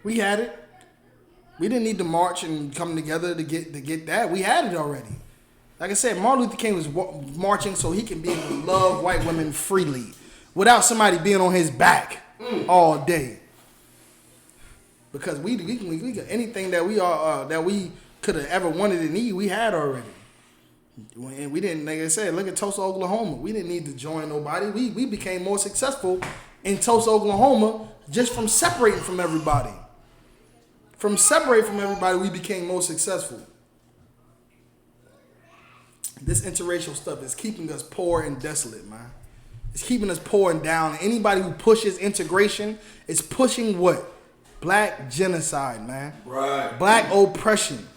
We didn't need to march and come together to get that. We had it already. Like I said, Martin Luther King was marching so he can be able to love white women freely without somebody being on his back all day. Because we got anything that we could have ever wanted and need, we had already. And we didn't, like I said, look at Tulsa, Oklahoma. We didn't need to join nobody. We became more successful in Tulsa, Oklahoma, just from separating from everybody. From separating from everybody, we became more successful. This interracial stuff is keeping us poor and desolate, man. It's keeping us poor and down. Anybody who pushes integration is pushing what? Black genocide, man. Right. Black oppression.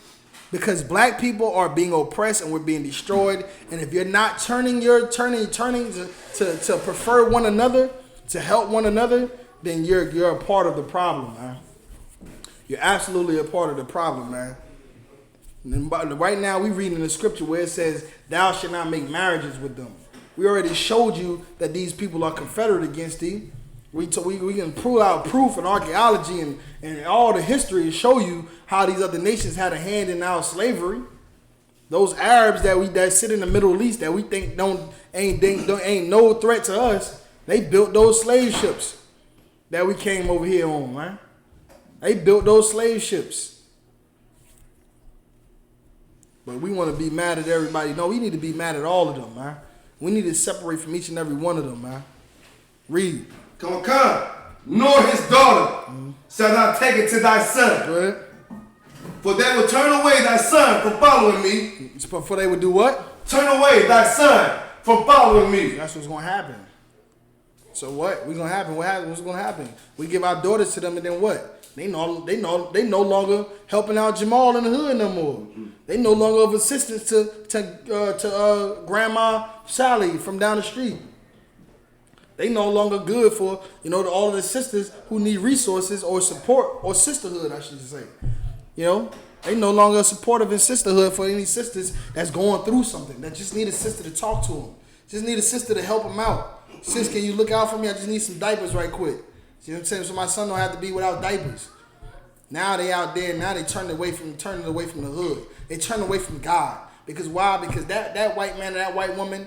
Because black people are being oppressed and we're being destroyed. And if you're not turning to prefer one another, to help one another, then you're a part of the problem, man. You're absolutely a part of the problem, man. And right now we reading the scripture where it says, "Thou shalt not make marriages with them." We already showed you that these people are confederate against thee. We can pull out proof and archaeology and all the history to show you how these other nations had a hand in our slavery. Those Arabs that sit in the Middle East that we think ain't no threat to us, they built those slave ships that we came over here on, man. They built those slave ships. But we want to be mad at everybody. No, we need to be mad at all of them, man. We need to separate from each and every one of them, man. Read. Come, nor his daughter shall thou take it to thy son. Go ahead. For they will turn away thy son from following me. For they would do what? Turn away thy son from following me. That's what's going to happen. So what? What's going to happen? What's going to happen? We give our daughters to them, and then what? They no longer helping out Jamal in the hood no more. Mm-hmm. They no longer of assistance to Grandma Sally from down the street. They no longer good for all of the sisters who need resources or support or sisterhood, I should say. They no longer supportive in sisterhood for any sisters that's going through something, that just need a sister to talk to them, just need a sister to help them out. Sis, can you look out for me? I just need some diapers right quick. You know what I'm saying? So my son don't have to be without diapers. Now they out there. Now they turning away from the hood. They turn away from God. Because why? Because that white man and that white woman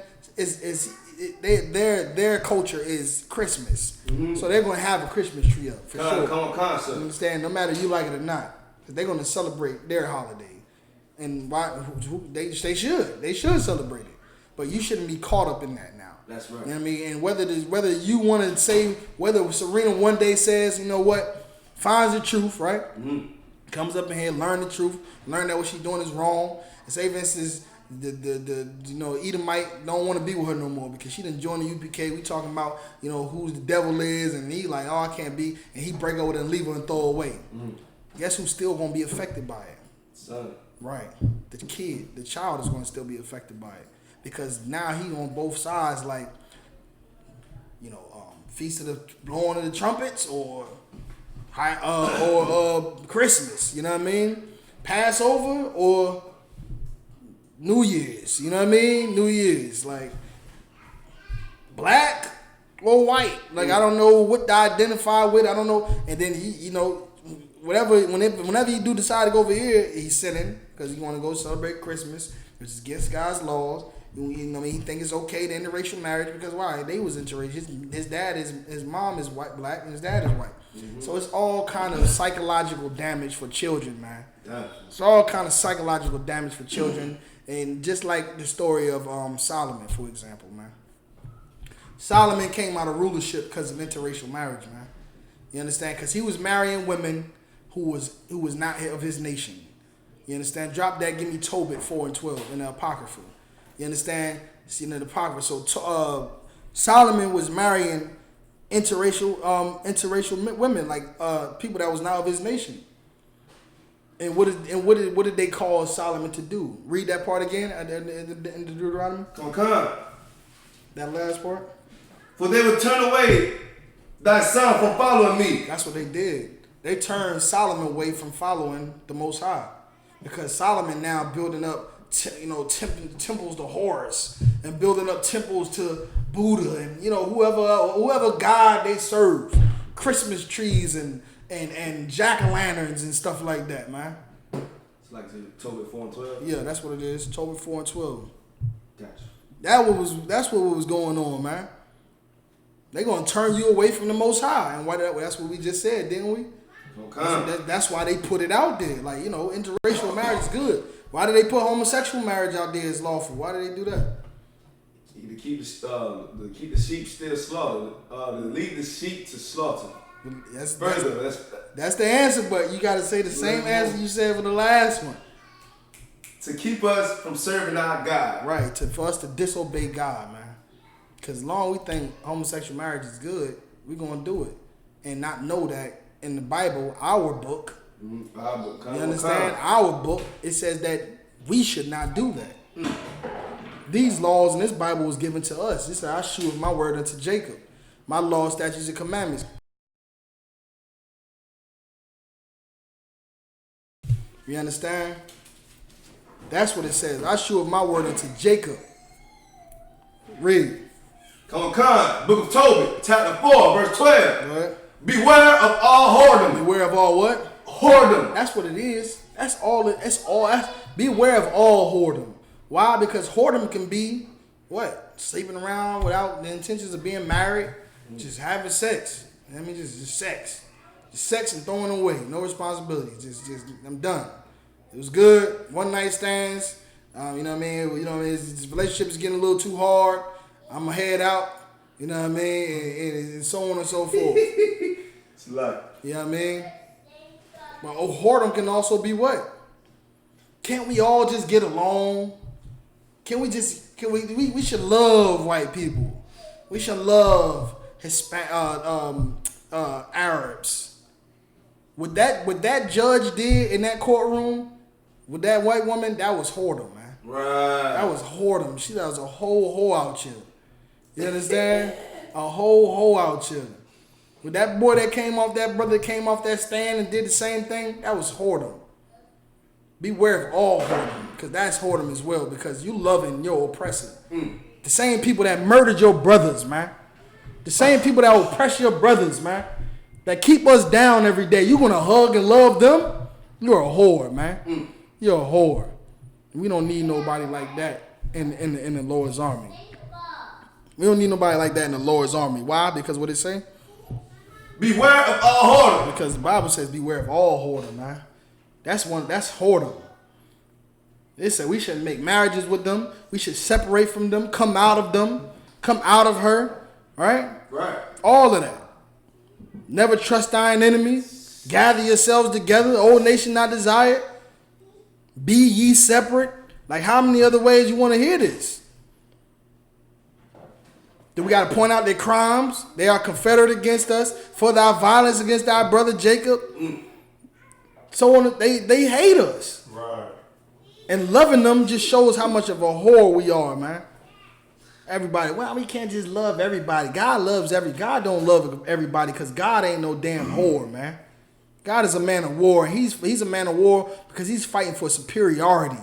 their culture is Christmas. Mm-hmm. So they're gonna have a Christmas tree up for sure. Concept. You understand? No matter you like it or not, because they're gonna celebrate their holiday, and why? They should celebrate it. But you shouldn't be caught up in that now. That's right. You know what I mean? And whether you want to say, whether Serena one day says, you know what, finds the truth, right? Mm-hmm. Comes up in here, learn the truth, learn that what she's doing is wrong. And say, for instance, the Edomite don't want to be with her no more because she done joined the UPK. We talking about, who the devil is, and he like, oh, I can't be, and he break over and leave her and throw her away. Mm-hmm. Guess who's still gonna be affected by it? Son. Right. The child is gonna still be affected by it. Because now he on both sides, like, Feast of the Blowing of the Trumpets or Christmas, you know what I mean? Passover or New Year's, you know what I mean? New Year's, like, black or white. Like, I don't know what to identify with, I don't know. And then he, whenever he do decide to go over here, he's sinning because he want to go celebrate Christmas, which is against God's laws. He think it's okay to interracial marriage because why? They was interracial. His mom is black, and his dad is white. Mm-hmm. So it's all kind of psychological damage for children, man. Yeah. It's all kind of psychological damage for children, and just like the story of Solomon, for example, man. Solomon came out of rulership because of interracial marriage, man. You understand? Because he was marrying women who was not of his nation. You understand? Drop that. Give me Tobit 4 and 12 in the Apocrypha. You understand? See, in the Apocrypha. So Solomon was marrying interracial women, like people that was not of his nation. And what did they call Solomon to do? Read that part again in the Deuteronomy. Okay. That last part. For they would turn away thy son from following me. That's what they did. They turned Solomon away from following the Most High, because Solomon now building up temples to Horus and building up temples to Buddha and whoever god they serve, Christmas trees and jack-o'-lanterns and stuff like that, man. It's like Tobit 4 and 12. Yeah, that's what it is. Tobit 4 and 12. Gotcha. That's what was going on, man. They gonna turn you away from the Most High, and that's what we just said, didn't we? Okay. That's why they put it out there. Like, interracial marriage is good. Why do they put homosexual marriage out there as lawful? Why do they do that? To keep the sheep still slaughtered. To lead the sheep to slaughter. That's the answer, but you got to say the same answer you said for the last one. To keep us from serving our God. Right, for us to disobey God, man. Because as long as we think homosexual marriage is good, we're going to do it. And not know that in the Bible, our book, you understand? Our book, it says that we should not do that. These laws in this Bible was given to us. This said, I shew my word unto Jacob, my laws, statutes, and commandments. You understand? That's what it says. I shew my word unto Jacob. Read. Come on, Book of Tobit, chapter 4, verse 12. Right. Beware of all whoredom. Beware of all what? Whoredom. That's what it is. Beware of all whoredom. Why? Because whoredom can be what? Sleeping around without the intentions of being married, just having sex. I mean, just sex. Just sex and throwing away. No responsibility. Just I'm done. It was good. One night stands. You know what I mean? You know what I mean? This relationship is getting a little too hard. I'm going to head out. You know what I mean? And so on and so forth. It's like. You know what I mean? But whoredom can also be what? Can't we all just get along? We should love white people. We should love Arabs. What that judge did in that courtroom with that white woman, that was whoredom, man. Right. That was whoredom. That was a whole hoe out here. You understand? A whole hoe out here. With that boy that brother came off that stand and did the same thing, that was whoredom. Beware of all whoredom, because that's whoredom as well, because you loving your oppressor. The same people that murdered your brothers, man. The same people that oppress your brothers, man. That keep us down every day. You gonna hug and love them? You're a whore, man. You're a whore. We don't need nobody like that in the Lord's army. We don't need nobody like that in the Lord's army. Why? Because what it say? Beware of all whoredom. Because the Bible says beware of all whoredom, man. That's whoredom. It said we shouldn't make marriages with them. We should separate from them, come out of them, come out of her, right? Right. All of that. Never trust thine enemies. Gather yourselves together. Old nation not desired. Be ye separate. Like how many other ways you want to hear this? Do we got to point out their crimes? They are confederate against us for thy violence against our brother Jacob. So on, they hate us. Right. And loving them just shows how much of a whore we are, man. Everybody, well, we can't just love everybody. God loves God don't love everybody because God ain't no damn whore, man. God is a man of war. He's a man of war because he's fighting for superiority.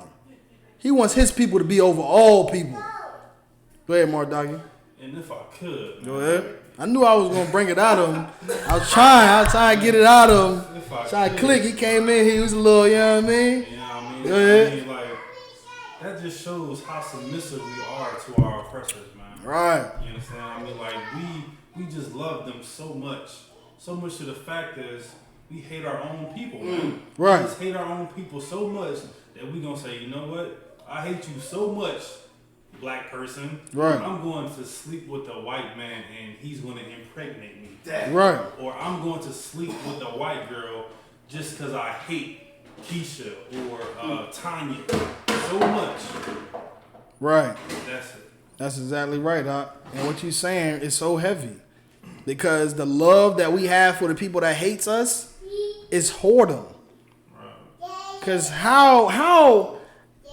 He wants his people to be over all people. Go ahead, Mark Doggy. And if I could, Go ahead. I knew I was gonna bring it out of him. I was trying to get it out of him. Trying to click. He came in. He was a little, you know what I mean? You know what I mean? Go ahead. I mean, like, that just shows how submissive we are to our oppressors, man. Right. You understand? I mean, like, we just love them so much. So much to the fact is we hate our own people, man. Right. We just hate our own people so much that we gonna say, you know what? I hate you so much, black person. Right. I'm going to sleep with a white man and he's going to impregnate me. Right. Or I'm going to sleep with a white girl just because I hate Keisha or Tanya so much. Right. That's it. That's exactly right, Doc. And what you're saying is so heavy. Because the love that we have for the people that hates us is whoredom. Because how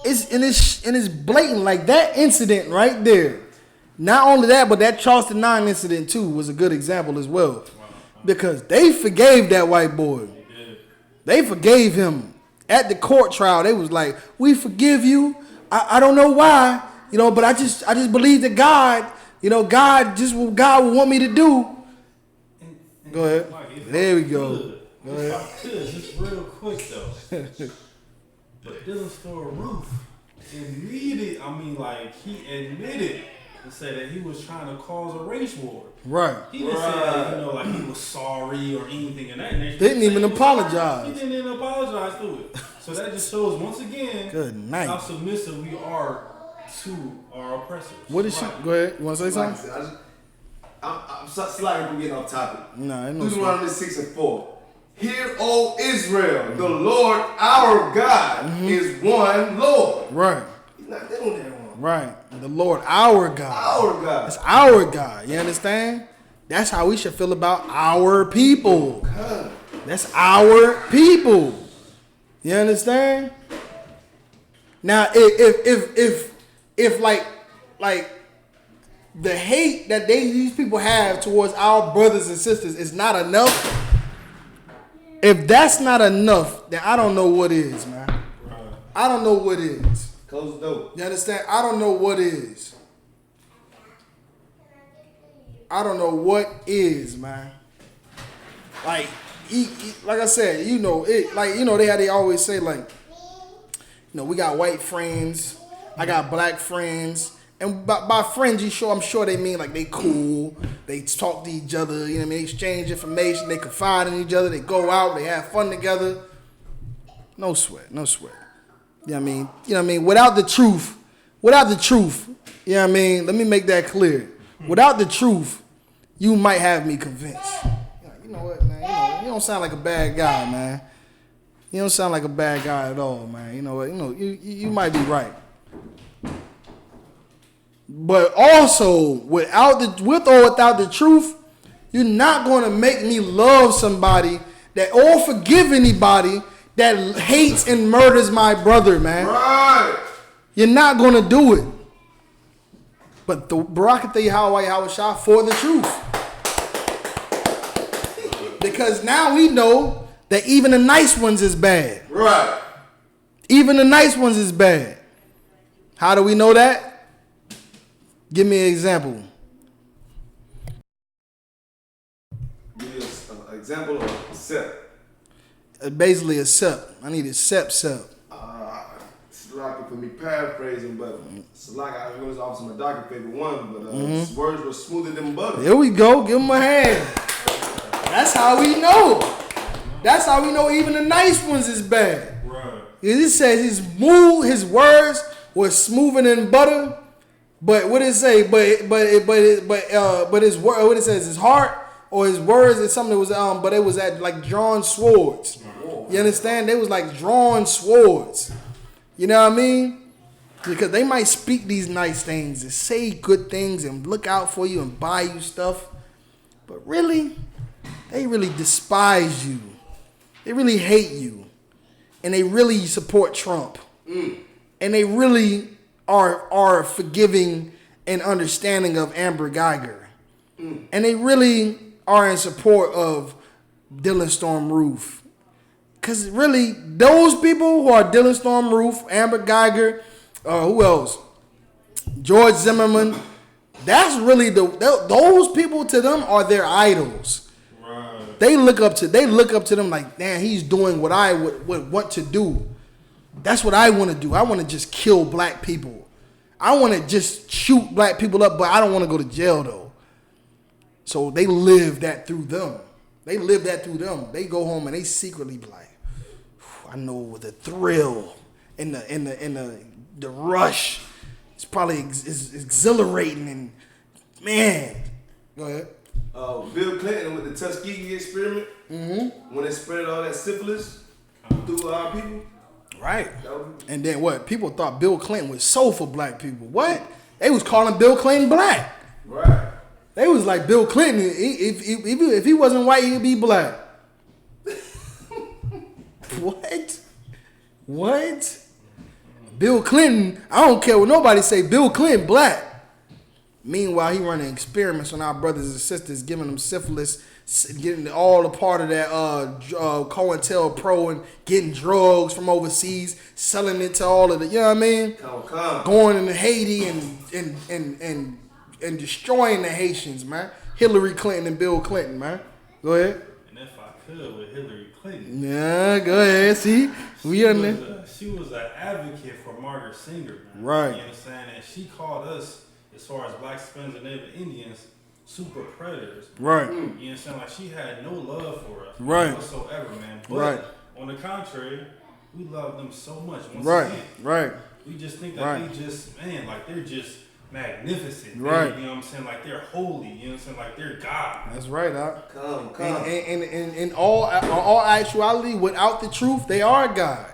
it's blatant, like that incident right there. Not only that, but that Charleston 9 incident too was a good example as well. Because they forgave that white boy. They forgave him. At the court trial, they was like, we forgive you. I don't know why, but I just believe that God, God would want me to do. Go ahead. There we go. Go ahead. If I could, just real quick though. But Dylan Store Roof he admitted and said that he was trying to cause a race war. Right. He didn't say that, like he was sorry or anything of that nature. Didn't even apologize. He didn't even apologize to it. So that just shows once again Good night. how submissive we are to our oppressors. What is she? Go ahead. You want to say something? I'm slightly from getting off topic. No, ain't no Deuteronomy 6:4. Hear, O Israel, the Lord our God is one Lord. Right. He's not doing that one. Right. The Lord our God. Our God. It's our God. You understand? That's how we should feel about our people. God. That's our people. You understand? Now, if like the hate that these people have towards our brothers and sisters is not enough, if that's not enough, then I don't know what is, man. I don't know what is. Close the door. You understand? I don't know what is. I don't know what is, man. Like, like I said, they always say, like, we got white friends, I got black friends. And by friends, I'm sure they mean like they cool. They talk to each other, you know what I mean? They exchange information. They confide in each other. They go out. They have fun together. No sweat. You know what I mean? Without the truth, you know what I mean? Let me make that clear. Without the truth, you might have me convinced. You know what, man? You don't sound like a bad guy, man. You don't sound like a bad guy at all, man. You know what? You might be right. But also, with or without the truth, you're not going to make me love somebody or forgive anybody that hates and murders my brother, man. Right. You're not going to do it. But the Barakatha Yahweh Hawashah for the truth. Because now we know that even the nice ones is bad. Right. Even the nice ones is bad. How do we know that? Give me an example. Give me an example of SEP. Basically a SEP. I need a SEP. It's like for me paraphrasing, but it's like I was also my doctor favorite one, but his words were smoother than butter. Here we go. Give him a hand. That's how we know. That's how we know even the nice ones is bad. Right. It says his words were smoother than butter. But what did it say? But his word. What it says? His heart or his words is something that was But it was at like drawn swords. You understand? They was like drawn swords. You know what I mean? Because they might speak these nice things and say good things and look out for you and buy you stuff, but really, they really despise you. They really hate you, and they really support Trump, and they really are forgiving and understanding of Amber Geiger. And they really are in support of Dylan Storm Roof. Because really, those people who are Dylan Storm Roof, Amber Geiger, who else? George Zimmerman. That's really those people, to them are their idols. Right. They look up to them like, damn, he's doing what I would want to do. That's what I want to do. I want to just kill black people. I want to just shoot black people up, but I don't want to go to jail though. So they live that through them. They go home and they secretly be like, I know the thrill and the rush. It's probably exhilarating and man. Go ahead. Bill Clinton with the Tuskegee experiment, when they spread all that syphilis through our people. Right. And then what? People thought Bill Clinton was so for black people. What? They was calling Bill Clinton black. Right. They was like, Bill Clinton, if he wasn't white, he'd be black. What? Bill Clinton, I don't care what nobody say, Bill Clinton black. Meanwhile, he running experiments on our brothers and sisters, giving them syphilis, getting all a part of that COINTELPRO and getting drugs from overseas, selling it to all of the, you know what I mean? Going into Haiti and destroying the Haitians, man. Hillary Clinton and Bill Clinton, man. Go ahead. And if I could, with Hillary Clinton. Yeah, go ahead. See? She was an advocate for Margaret Sanger, man. Right. You understand? And she called us, as far as black Hispanics and Native Indians, super predators. Right. You understand? Like, she had no love for us. Right. Whatsoever, man. But right. On the contrary, we love them so much. Once right. Again, right. We just think that they just, man, like they're just magnificent. Right. You know what I'm saying? Like they're holy. You know what I'm saying? Like they're God. That's right, Doc. Come. And in all actuality, without the truth, they are God.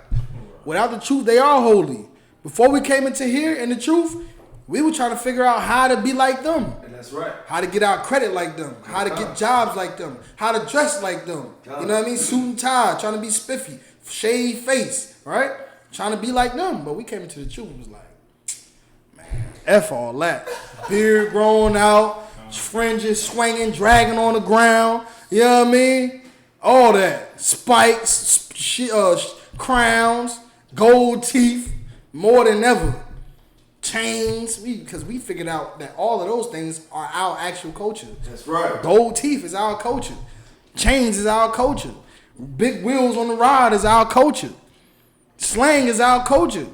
Without the truth, they are holy. Before we came into here in the truth, we were trying to figure out how to be like them. And that's right. How to get our credit like them. How to get jobs like them. How to dress like them. You know what I mean? Suit and tie. Trying to be spiffy. Shave face. Right? Trying to be like them. But we came into the truth and was like, man, F all that. Beard growing out. Fringes swinging, dragging on the ground. You know what I mean? All that. Spikes. Crowns. Gold teeth. More than ever. Chains, because we figured out that all of those things are our actual culture. That's right. Gold teeth is our culture. Chains is our culture. Big wheels on the ride is our culture. Slang is our culture.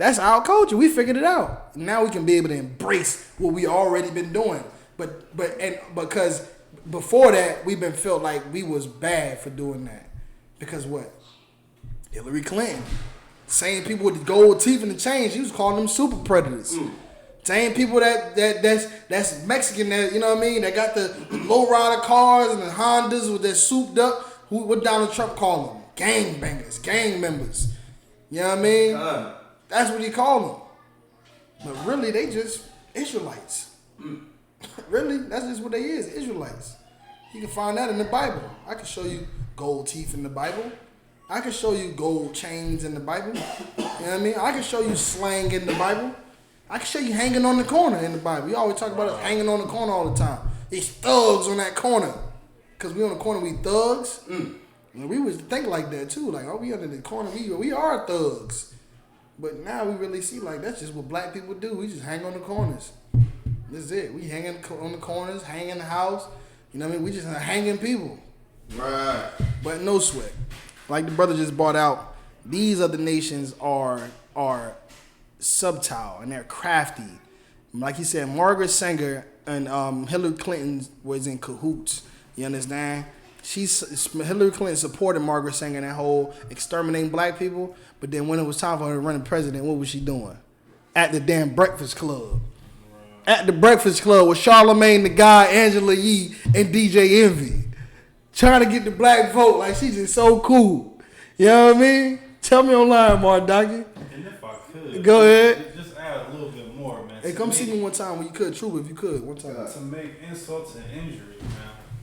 That's our culture. We figured it out. Now we can be able to embrace what we already been doing. But because before that, we've been felt like we was bad for doing that. Because what? Hillary Clinton. Same people with the gold teeth and the chains, she was calling them super predators. Same people that's Mexican, that, you know what I mean, that got the low rider cars and the Hondas with that souped up. What Donald Trump call them? Gang bangers, gang members. You know what I mean? That's what he called them. But really, they just Israelites. Really, that's just what they is, Israelites. You can find that in the Bible. I can show you gold teeth in the Bible. I can show you gold chains in the Bible. You know what I mean? I can show you slang in the Bible. I can show you hanging on the corner in the Bible. We always talk about us hanging on the corner all the time. These thugs on that corner. Because we on the corner, we thugs. And we was think like that too. Like, oh, we under the corner, we are thugs. But now we really see like that's just what black people do. We just hang on the corners. That's it. We hang on the corners, hang in the house. You know what I mean? We just hanging people. Right. But no sweat. Like the brother just brought out, these other nations are subtle and they're crafty. Like he said, Margaret Sanger and Hillary Clinton was in cahoots. You understand? Hillary Clinton supported Margaret Sanger in that whole exterminating black people. But then when it was time for her to run the president, what was she doing? At the damn Breakfast Club. At the Breakfast Club with Charlamagne the God, Angela Yee, and DJ Envy. Trying to get the black vote. Like, she's just so cool. You know what I mean? Tell me online, Mark Dockett. And if I could. Go ahead. Just add a little bit more, man. Hey, come see me one time when you could. True, if you could. One time. To make insults and injuries, man.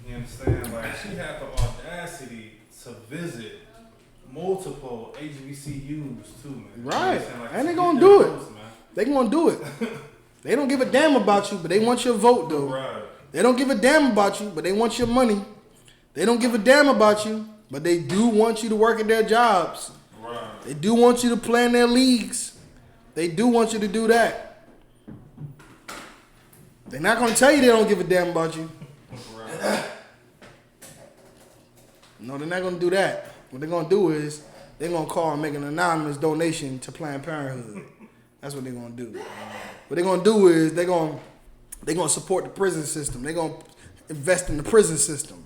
You understand? Like, she had the audacity to visit multiple HBCUs, too, man. Right. Like, and they gonna do it. Votes, man. They gonna do it. They don't give a damn about you, but they want your vote, though. Right. They don't give a damn about you, but they want your money. They don't give a damn about you, but they do want you to work at their jobs. Right. They do want you to play in their leagues. They do want you to do that. They're not going to tell you they don't give a damn about you. Right. No, they're not going to do that. What they're going to do is they're going to call and make an anonymous donation to Planned Parenthood. That's what they're going to do. What they're going to do is they're going to support the prison system. They're going to invest in the prison system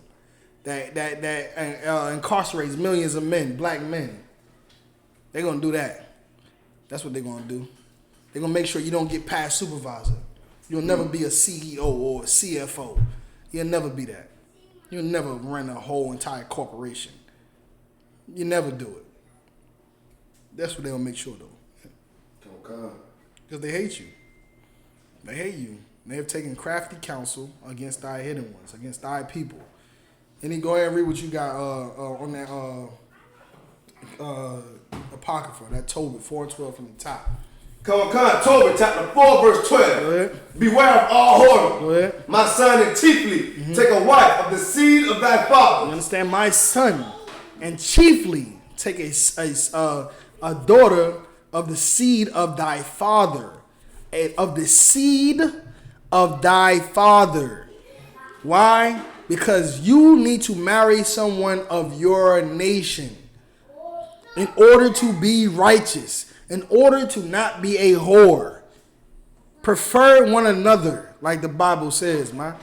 that incarcerates millions of men, black men. They're going to do that. That's what they're going to do. They're going to make sure you don't get past supervisor. You'll never be a CEO or a CFO. You'll never be that. You'll never run a whole entire corporation. You never do it. That's what they'll make sure, though. Okay. Because they hate you. They hate you. They have taken crafty counsel against thy hidden ones, against thy people. And then go ahead and read what you got on that Apocrypha, that Tobit 4:12 from the top. COMCAST, Tobit, chapter 4, verse 12. Go ahead. Beware of all whoredom. Go ahead. My son, and chiefly take a wife of the seed of thy You father. understand? My son, and chiefly take a daughter of the seed of thy father. Of the seed of thy father. Why? Because you need to marry someone of your nation in order to be righteous, in order to not be a whore. Prefer one another, like the Bible says, man.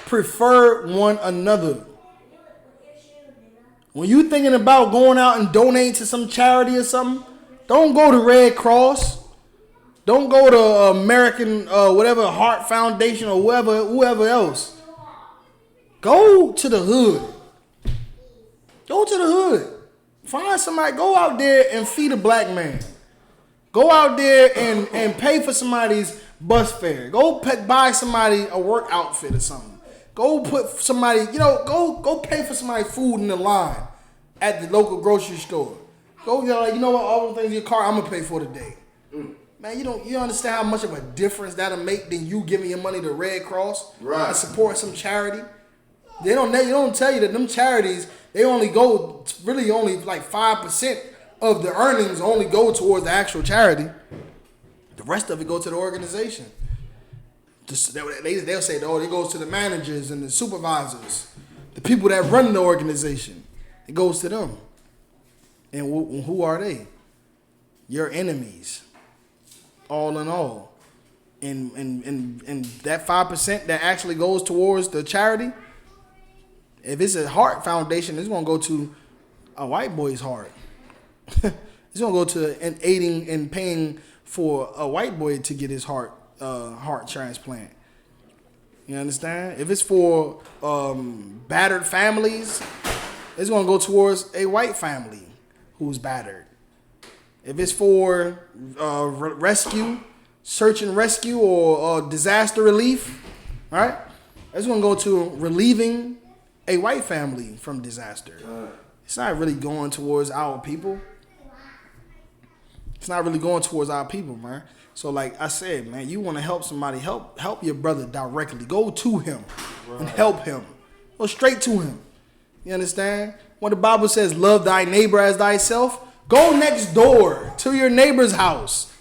Prefer one another. When you thinking about going out and donating to some charity or something, don't go to Red Cross. Don't go to American whatever Heart Foundation or whoever else. Go to the hood. Go to the hood. Find somebody. Go out there and feed a black man. Go out there and pay for somebody's bus fare. Go buy somebody a work outfit or something. Go put somebody, go pay for somebody food in the line at the local grocery store. Go, you know what, all the things in your car, I'm gonna pay for today. Man, you understand how much of a difference that'll make than you giving your money to Red Cross and support some charity. They don't tell you that them charities, they only go only like 5% of the earnings only go towards the actual charity. The rest of it go to the organization. They'll say, oh, it goes to the managers and the supervisors, the people that run the organization. It goes to them. And who are they? your enemies. All in all. And that 5% that actually goes towards the charity, if it's a heart foundation, it's going to go to a white boy's heart. It's going to go to aiding and paying for a white boy to get his heart transplant. You understand? If it's for battered families, it's going to go towards a white family who's battered. If it's for rescue, search and rescue, or disaster relief, right? It's going to go to relieving a white family from disaster. It's not really going towards our people. It's not really going towards our people, man. So like I said, man, you want to help somebody, help your brother directly. Go to him and help him. Go straight to him. You understand? When the Bible says, love thy neighbor as thyself, go next door to your neighbor's house.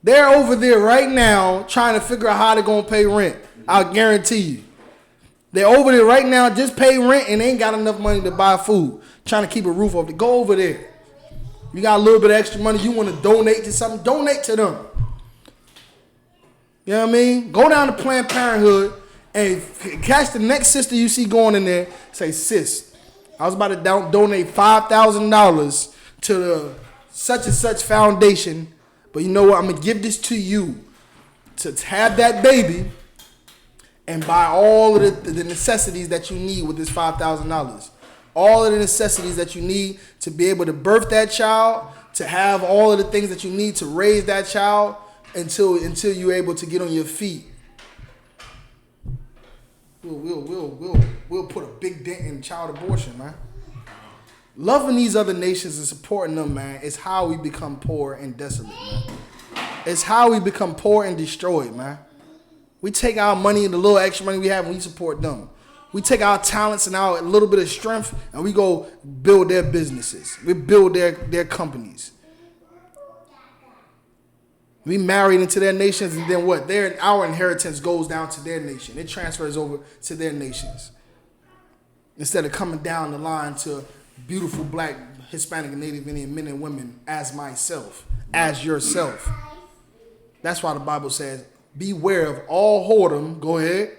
They're over there right now trying to figure out how they're going to pay rent. I'll guarantee you. They're over there right now, just pay rent and they ain't got enough money to buy food. Trying to keep a roof over there. Go over there. You got a little bit of extra money, you want to donate to something, donate to them. You know what I mean? Go down to Planned Parenthood and catch the next sister you see going in there. Say, sis, I was about to donate $5,000 to the such and such foundation, but you know what? I'm going to give this to you to have that baby and buy all of the necessities that you need with this $5,000. All of the necessities that you need to be able to birth that child, to have all of the things that you need to raise that child until you're able to get on your feet. We'll put a big dent in child abortion, man. Loving these other nations and supporting them, man, is how we become poor and desolate, man. It's how we become poor and destroyed, man. We take our money and the little extra money we have and we support them. We take our talents and our little bit of strength and we go build their businesses. We build their companies. We married into their nations, and then what? Our inheritance goes down to their nation. It transfers over to their nations. Instead of coming down the line to beautiful black, Hispanic, and Native Indian men and women as myself, as yourself. That's why the Bible says, beware of all whoredom. Go ahead.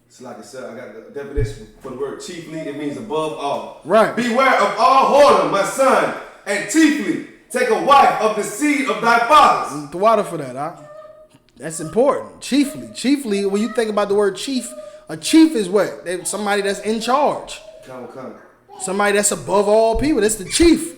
So like I said, I got the definition for the word chiefly. It means above all. Right. Beware of all whoredom, my son, and chiefly take a wife of the seed of thy fathers. The water for that, huh? That's important. Chiefly, when you think about the word chief, a chief is what? Somebody that's in charge. Come. Somebody that's above all people. That's the chief.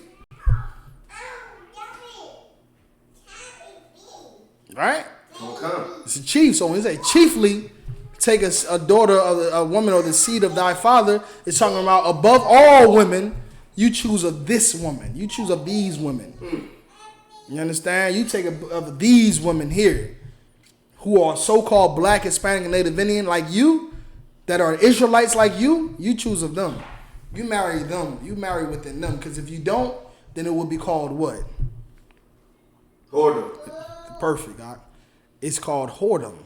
Right? Come. It's a chief. So when you say chiefly, take a daughter of a woman of the seed of thy father, it's talking about above all women, you choose of this woman. You choose of these women. You understand? You take of these women here who are so-called black, Hispanic, and Native Indian like you, that are Israelites like you choose of them. You marry them. You marry within them. Because if you don't, then it would be called what? Whoredom. Perfect, God. It's called whoredom.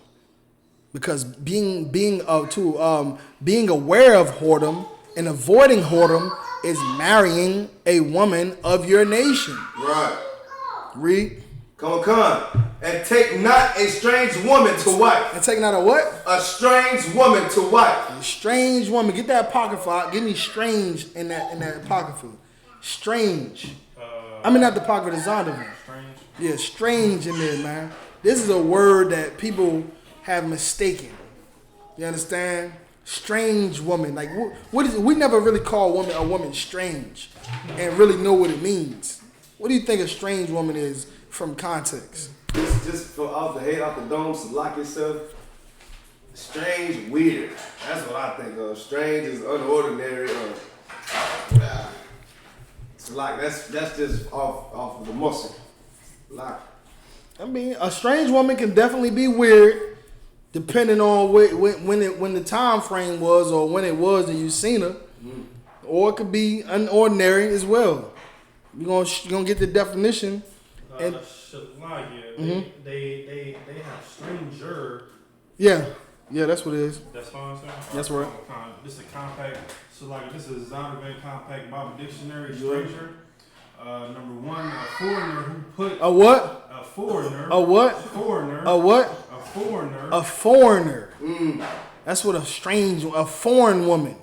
Because being aware of whoredom and avoiding whoredom is marrying a woman of your nation. Right. Read. Come. And take not a strange woman to wife. And take not a what? A strange woman to wife. A strange woman. Get that apocrypha out. Give me strange in that apocrypha. Strange. Not the apocrypha, the Zondervan. Strange. Yeah, strange in there, man. This is a word that people have mistaken. You understand? Strange woman. Like what is it? We never really call a woman strange and really know what it means. What do you think a strange woman is from context? Just from off the head, off the dome, so lock yourself. Strange, weird. That's what I think of. Strange is unordinary. It's like that's just off of the muscle. Like. A strange woman can definitely be weird, depending on when the time frame was or when it was that you seen her, or it could be unordinary as well. You're gonna get the definition. And they have stranger. Yeah, that's what it is. That's what I'm saying. That's right. This is a compact. So like this is Zondervan Compact Bible Dictionary. Stranger. Number one, a foreigner who put A what? a foreigner. A what? Foreigner. A what? A foreigner. A foreigner. That's what a foreign woman.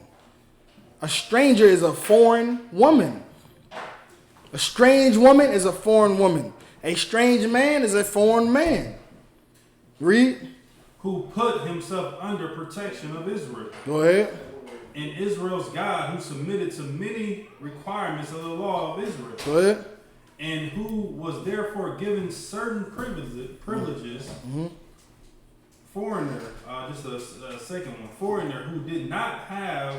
A stranger is a foreign woman. A strange woman is a foreign woman. A strange man is a foreign man. Read. Who put himself under protection of Israel. Go ahead. And Israel's God, who submitted to many requirements of the law of Israel. Go ahead. And who was therefore given certain privileges. Foreigner, just a second one. Foreigner who did not have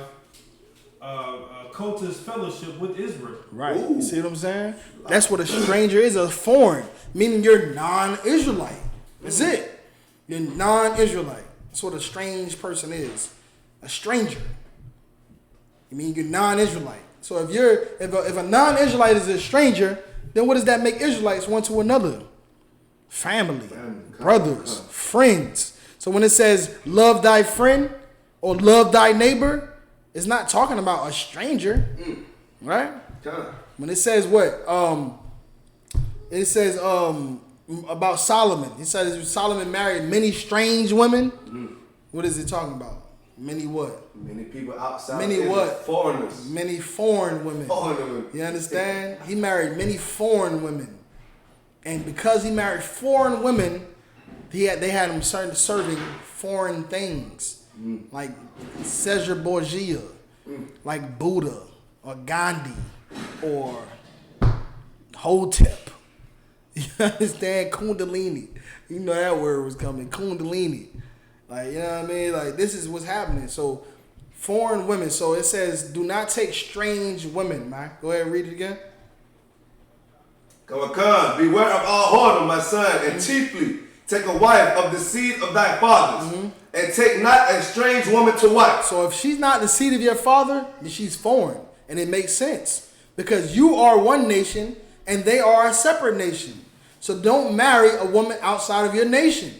cultist fellowship with Israel. Right. Ooh. You see what I'm saying? That's what a stranger is, a foreign, meaning you're non-Israelite. That's it. You're non-Israelite. That's what a strange person is. A stranger. I mean, you're non-Israelite. So if a non-Israelite is a stranger, then what does that make Israelites one to another? Family, brothers, friends. So when it says love thy friend or love thy neighbor, it's not talking about a stranger, right? When it says what? It says about Solomon. It says Solomon married many strange women. What is it talking about? Many what? Many people outside. Many what? Foreigners. Many foreign women. You understand? He married many foreign women. And because he married foreign women, they had him serving foreign things. Like Caesar Borgia, like Buddha or Gandhi or Hotep. You understand? Kundalini. You know that word was coming. Kundalini. Like, you know what I mean? Like, this is what's happening. So, foreign women. So, it says, do not take strange women, man. Go ahead and read it again. Come, beware of all whoredom, my son, and chiefly take a wife of the seed of thy fathers, and take not a strange woman to wife. So, if she's not the seed of your father, then she's foreign. And it makes sense. Because you are one nation, and they are a separate nation. So, don't marry a woman outside of your nation.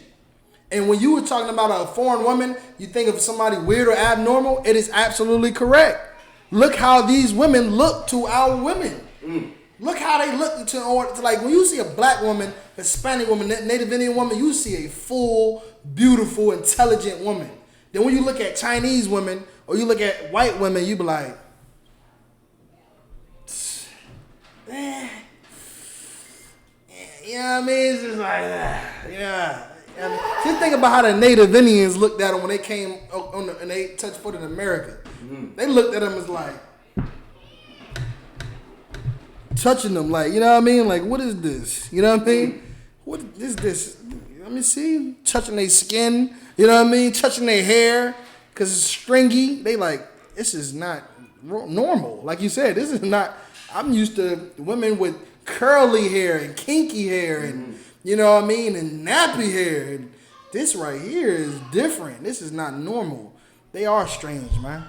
And when you were talking about a foreign woman, you think of somebody weird or abnormal. It is absolutely correct. Look how these women look to our women. Look how they look to like when you see a black woman, Hispanic woman, Native Indian woman, you see a full, beautiful, intelligent woman. Then when you look at Chinese women or you look at white women, you be like, you know what I mean? It's just like, yeah. Just think about how the Native Indians looked at them when they came and they touched foot in America. They looked at them as like touching them, like, you know what I mean? Like, what is this? You know what I mean? What is this? Let me see. Touching their skin, you know what I mean? Touching their hair because it's stringy. They like, this is not normal. Like you said, this is not. I'm used to women with curly hair and kinky hair and. You know what I mean? And nappy hair. And this right here is different. This is not normal. They are strange, man.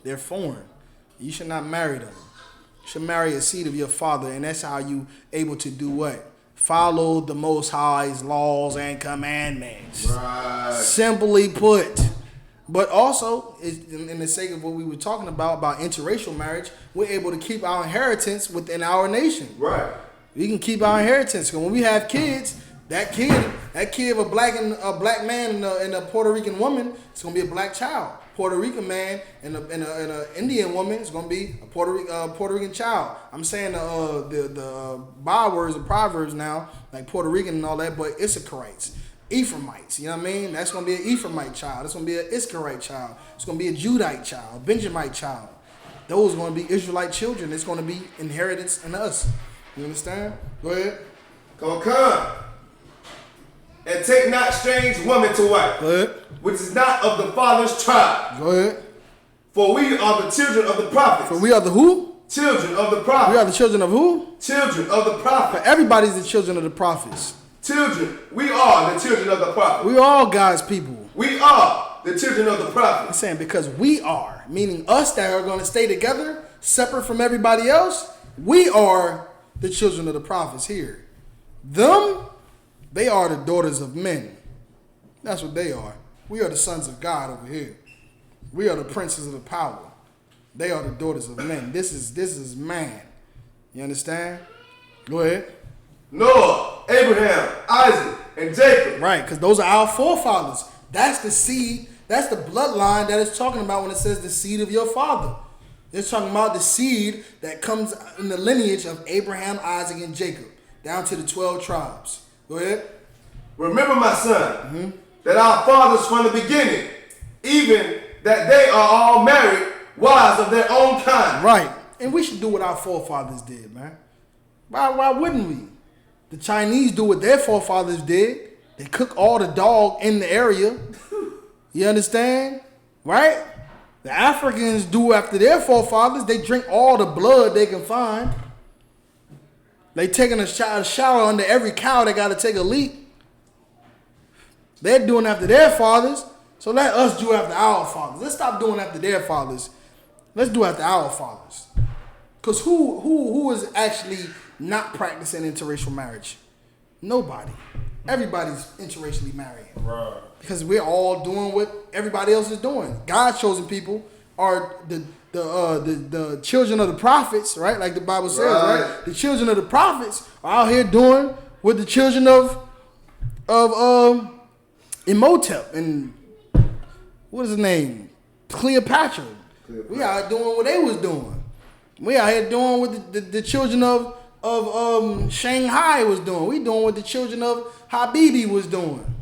They're foreign. You should not marry them. You should marry a seed of your father, and that's how you able to do what? Follow the Most High's laws and commandments. Right. Simply put. But also, in the sake of what we were talking about interracial marriage, we're able to keep our inheritance within our nation. Right. We can keep our inheritance. Because when we have kids, that kid of a black man and a Puerto Rican woman, it's gonna be a black child. Puerto Rican man and a Indian woman is gonna be a Puerto Rican child. I'm saying the bywords and proverbs now, like Puerto Rican and all that, but Issacharites, Ephraimites. You know what I mean? That's gonna be an Ephraimite child. It's gonna be an Issacharite child. It's gonna be a Judite child, a Benjamite child. Those are gonna be Israelite children. It's gonna be inheritance in us. You understand? Go ahead. Come. And take not strange woman to wife. Go ahead. Which is not of the father's tribe. Go ahead. For we are the children of the prophets. For we are the who? Children of the prophets. We are the children of who? Children of the prophets. For everybody's the children of the prophets. Children. We are the children of the prophets. We are all God's people. We are the children of the prophets. I'm saying because we are, meaning us that are going to stay together, separate from everybody else, we are the children of the prophets here. Them, they are the daughters of men. That's what they are. We are the sons of God over here. We are the princes of the power. They are the daughters of men. This is man. You understand? Go ahead. Noah, Abraham, Isaac, and Jacob. Right, because those are our forefathers. That's the seed. That's the bloodline that it's talking about when it says the seed of your father. It's talking about the seed that comes in the lineage of Abraham, Isaac, and Jacob, down to the 12 tribes. Go ahead. Remember, my son, that our fathers from the beginning, even that they are all married, wives of their own kind. Right. And we should do what our forefathers did, man. Why wouldn't we? The Chinese do what their forefathers did. They cook all the dog in the area. You understand? Right? The Africans do after their forefathers. They drink all the blood they can find. They taking a shower under every cow. They got to take a leak. They're doing after their fathers. So let us do after our fathers. Let's stop doing after their fathers. Let's do after our fathers. Because who is actually not practicing interracial marriage? Nobody. Everybody's interracially married. Right. Because we're all doing what everybody else is doing. God's chosen people are the children of the prophets, right? Like the Bible says, right? The children of the prophets are out here doing what the children of Imhotep and what is his name? Cleopatra. We out here doing what they was doing. We out here doing what the children of Shanghai was doing. We doing what the children of Habibi was doing.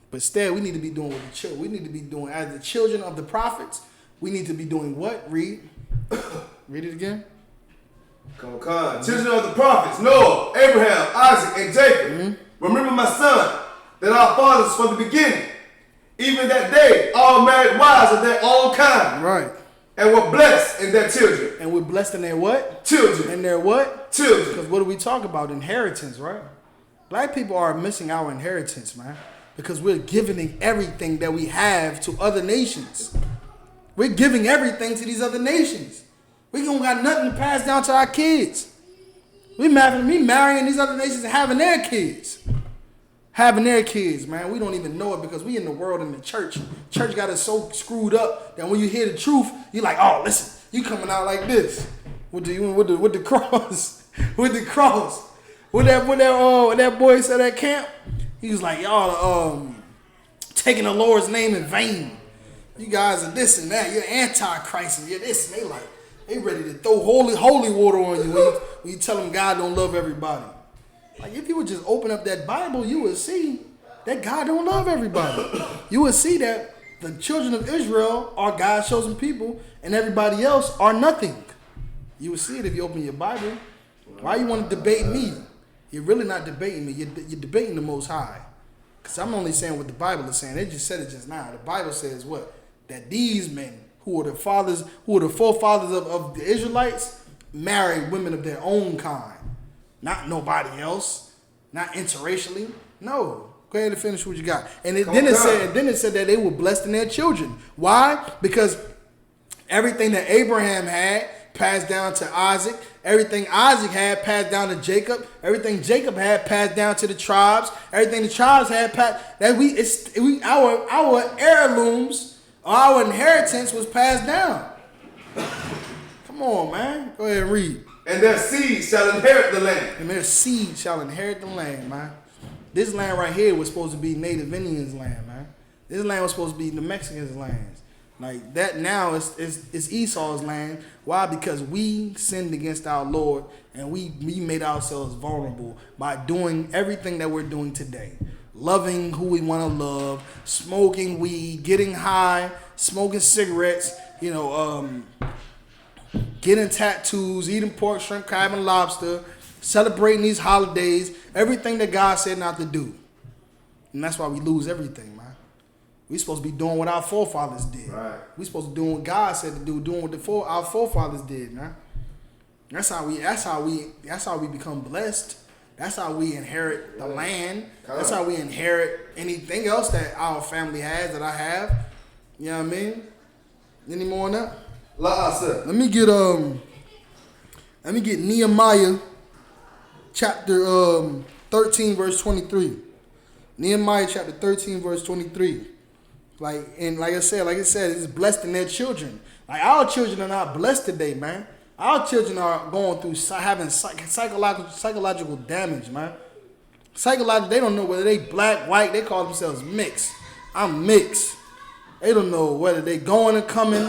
But instead, we need to be doing what the children. We need to be doing as the children of the prophets. We need to be doing what? Read. Read it again. Come on. Children of the prophets, Noah, Abraham, Isaac, and Jacob. Remember, my son, that our fathers from the beginning, even that they all married wives of their own kind. Right. And were blessed in their children. And we're blessed in their what? Children. In their what? Children. Because what do we talk about? Inheritance, right? Black people are missing our inheritance, man. Because we're giving everything that we have to other nations. We're giving everything to these other nations. We don't got nothing to pass down to our kids. We marrying these other nations and having their kids. Having their kids, man. We don't even know it because we in the world in the church. Church got us so screwed up that when you hear the truth, you're like, oh, listen, you coming out like this. With the cross. With the cross. What that boy said at camp? He was like, y'all taking the Lord's name in vain. You guys are this and that. You're antichrist and you're this. And they ready to throw holy water on you when you tell them God don't love everybody. Like if you would just open up that Bible, you would see that God don't love everybody. You would see that the children of Israel are God's chosen people and everybody else are nothing. You would see it if you open your Bible. Why you want to debate me? You're really not debating me. You're debating the Most High. Because I'm only saying what the Bible is saying. They just said it just now. The Bible says what? That these men who are the forefathers of the Israelites married women of their own kind. Not nobody else. Not interracially. No. Go ahead and finish what you got. And then it said that they were blessed in their children. Why? Because everything that Abraham had passed down to Isaac. Everything Isaac had passed down to Jacob. Everything Jacob had passed down to the tribes. Everything the tribes had passed. Our heirlooms, our inheritance was passed down. Come on, man. Go ahead and read. And their seed shall inherit the land. And their seed shall inherit the land, man. This land right here was supposed to be Native Indians' land, man. This land was supposed to be the Mexicans' land. Like that now is Esau's land. Why? Because we sinned against our Lord and we made ourselves vulnerable by doing everything that we're doing today. Loving who we want to love, smoking weed, getting high, smoking cigarettes, getting tattoos, eating pork, shrimp, crab, and lobster, celebrating these holidays, everything that God said not to do. And that's why we lose everything, man. We supposed to be doing what our forefathers did. Right. We supposed to do what God said to do, doing what our forefathers did, man. That's how we become blessed. That's how we inherit the land. That's how we inherit anything else that our family has, that I have. You know what I mean? Any more on that? Let me get Nehemiah chapter 13 verse 23. Nehemiah chapter 13 verse 23. Like I said, it's blessed in their children. Like our children are not blessed today, man. Our children are going through having psychological damage, man. Psychological, they don't know whether they black, white. They call themselves mixed. I'm mixed. They don't know whether they going and coming,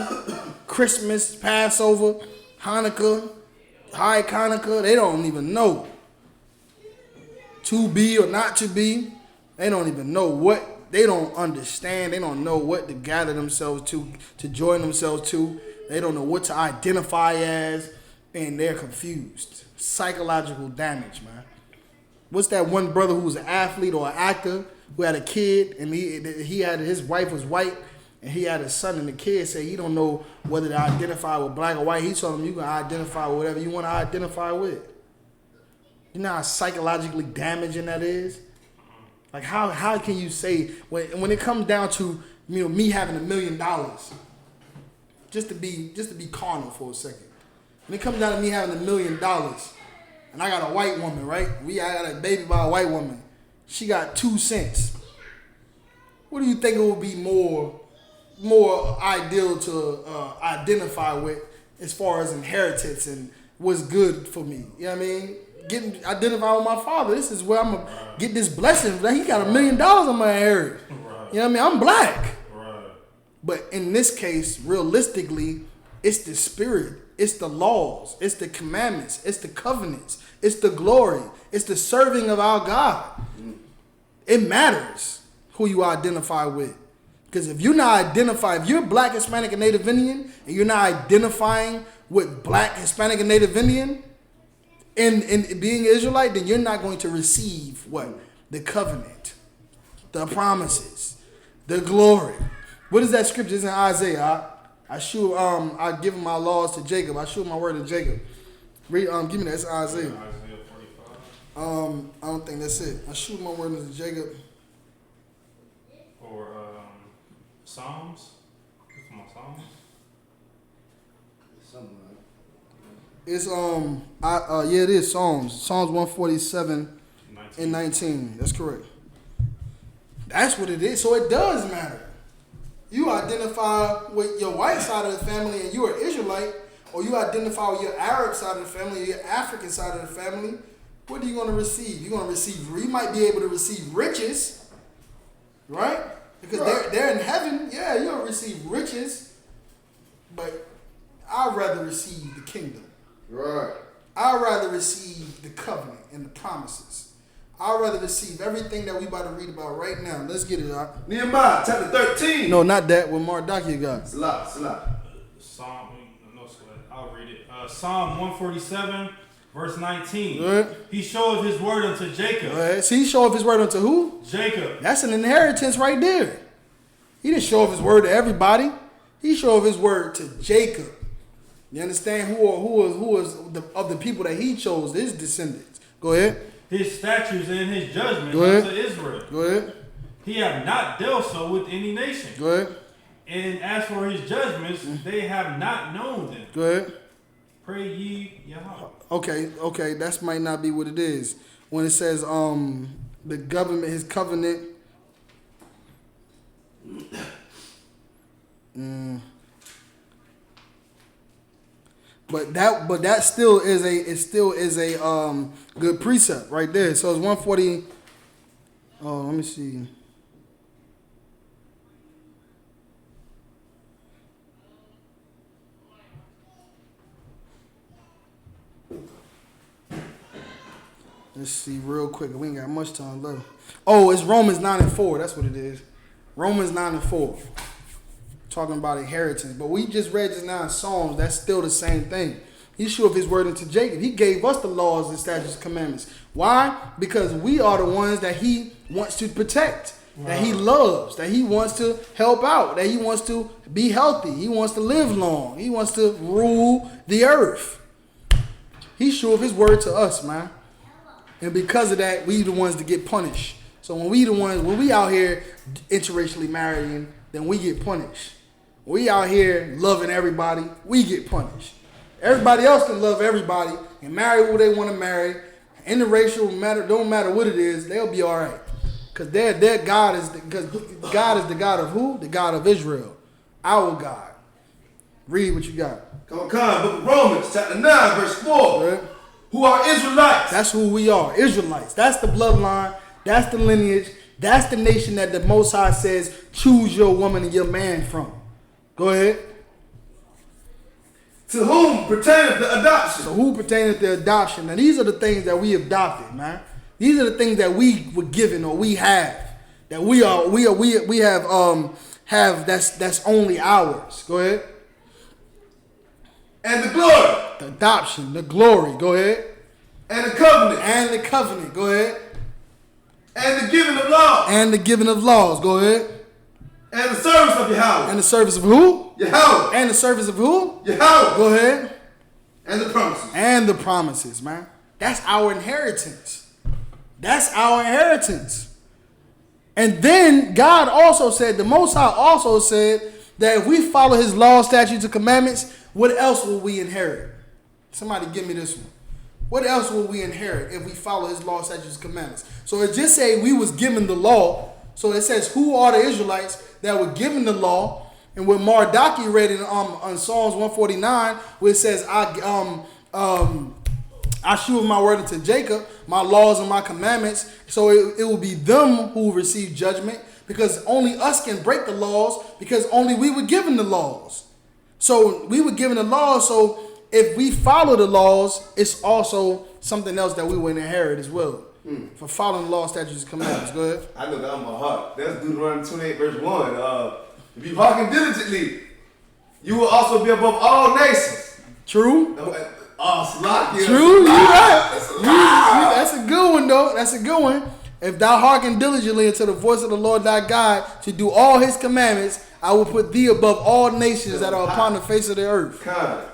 Christmas, Passover, Hanukkah, High Hanukkah. They don't even know. To be or not to be. They don't even know what. They don't understand. They don't know what to gather themselves to join themselves to. They don't know what to identify as, and they're confused. Psychological damage, man. What's that one brother who was an athlete or an actor who had a kid, and he had his wife was white, and he had a son, and the kid said he don't know whether to identify with black or white. He told him you can identify with whatever you want to identify with. You know how psychologically damaging that is? Like how can you say when it comes down to me having $1 million, just to be carnal for a second. When it comes down to me having $1 million, and I got a white woman, right? I got a baby by a white woman. She got 2 cents. What do you think it would be more ideal to identify with as far as inheritance and what's good for me? You know what I mean? Identify with my father. This is where I'm gonna get this blessing. He got $1 million on my inheritance. You know what I mean? I'm black. But in this case, realistically, it's the spirit, it's the laws, it's the commandments, it's the covenants, it's the glory, it's the serving of our God. It matters who you identify with. Because if you're not identified, if you're black, Hispanic, and Native Indian, and you're not identifying with black, Hispanic, and Native Indian, in being Israelite, then you're not going to receive what? The covenant, the promises, the glory. What is that scripture? It's in Isaiah. I give my laws to Jacob. I show my word to Jacob. Read. Give me that. It's Isaiah. Isaiah 45. I don't think that's it. I shoot my word to Jacob. Or Psalms. What's my Psalms? Something like It's it is Psalms 147 and 19. That's correct. That's what it is. So it does matter. You identify with your white side of the family and you're an Israelite, or you identify with your Arab side of the family or your African side of the family. What are you going to receive? You're going to receive. You might be able to receive riches, right? Because they're in heaven. Yeah, you're going to receive riches, but I'd rather receive the kingdom. Right. I'd rather receive the covenant and the promises. I'd rather receive everything that we about to read about right now. Let's get it out. Nehemiah chapter 13. No, not that. What Mardochai got? Salah. I'll read it. Psalm 147, verse 19. Right. He showed his word unto Jacob. All right. See, he showed off his word unto who? Jacob. That's an inheritance right there. He didn't show off his word to everybody. He showed off his word to Jacob. You understand who was of the people that he chose, his descendants. Go ahead. His statutes and his judgments unto Israel. Go ahead. He have not dealt so with any nation. Go ahead. And as for his judgments, they have not known them. Go ahead. Pray ye Yahweh. Okay, that might not be what it is. When it says the government, his covenant. But that still is a good precept right there. So it's 140. Oh, let me see. Let's see real quick. We ain't got much time left. Oh, it's Romans 9:4. That's what it is. Romans 9:4. Talking about inheritance. But we just read just now in Psalms. That's still the same thing. He showed his word unto Jacob. He gave us the laws and statutes and commandments. Why? Because we are the ones that he wants to protect. Wow. That he loves. That he wants to help out. That he wants to be healthy. He wants to live long. He wants to rule the earth. He showed his word to us, man. And because of that, we the ones to get punished. So when we out here interracially marrying, then we get punished. We out here loving everybody, we get punished. Everybody else can love everybody and marry who they want to marry. Interracial don't matter what it is, they'll be all right. Because God is the God of who? The God of Israel. Our God. Read what you got. Come on, book of Romans, chapter 9, verse 4. Right. Who are Israelites? That's who we are, Israelites. That's the bloodline. That's the lineage. That's the nation that the Most High says, choose your woman and your man from. Go ahead. To whom pertaineth the adoption? So who pertaineth to adoption? Now these are the things that we adopted, man. These are the things that we were given or we have. That we have that's only ours. Go ahead. And the glory. The adoption, the glory. Go ahead. And the covenant. And the covenant. Go ahead. And the giving of laws. And the giving of laws. Go ahead. And the service of Yahweh. And the service of who? Yahweh. And the service of who? Yahweh. Go ahead. And the promises. And the promises, man. That's our inheritance. That's our inheritance. And then God also said, the Most High also said that if we follow his law, statutes, and commandments, what else will we inherit? Somebody give me this one. What else will we inherit if we follow his law, statutes, and commandments? So it just say we was given the law. So it says, who are the Israelites that were given the law? And what Mardaki read on Psalms 149, where it says, I shew my word unto Jacob, my laws and my commandments. So it will be them who will receive judgment, because only us can break the laws, because only we were given the laws. So we were given the laws, so if we follow the laws, it's also something else that we will inherit as well. For following the law, statutes, and commandments. Go ahead. I know that on my heart. That's Deuteronomy 28, verse 1. If you hearken diligently, you will also be above all nations. True. Slakia. True, you right. That's a good one, though. That's a good one. If thou hearken diligently unto the voice of the Lord thy God to do all his commandments, I will put thee above all nations that are upon the face of the earth.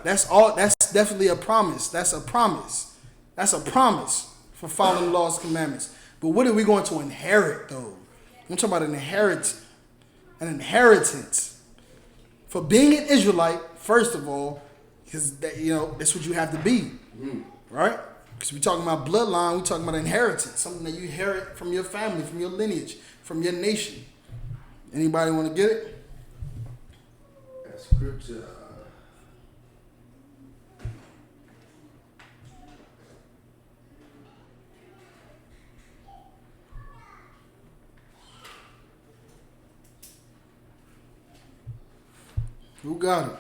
That's all. That's definitely a promise. That's a promise. That's a promise for following the laws and commandments. But what are we going to inherit, though? I'm talking about an inheritance. An inheritance. For being an Israelite, first of all, because that's what you have to be, right? Because we're talking about bloodline, we're talking about inheritance, something that you inherit from your family, from your lineage, from your nation. Anybody want to get it? That's scripture. Who got it?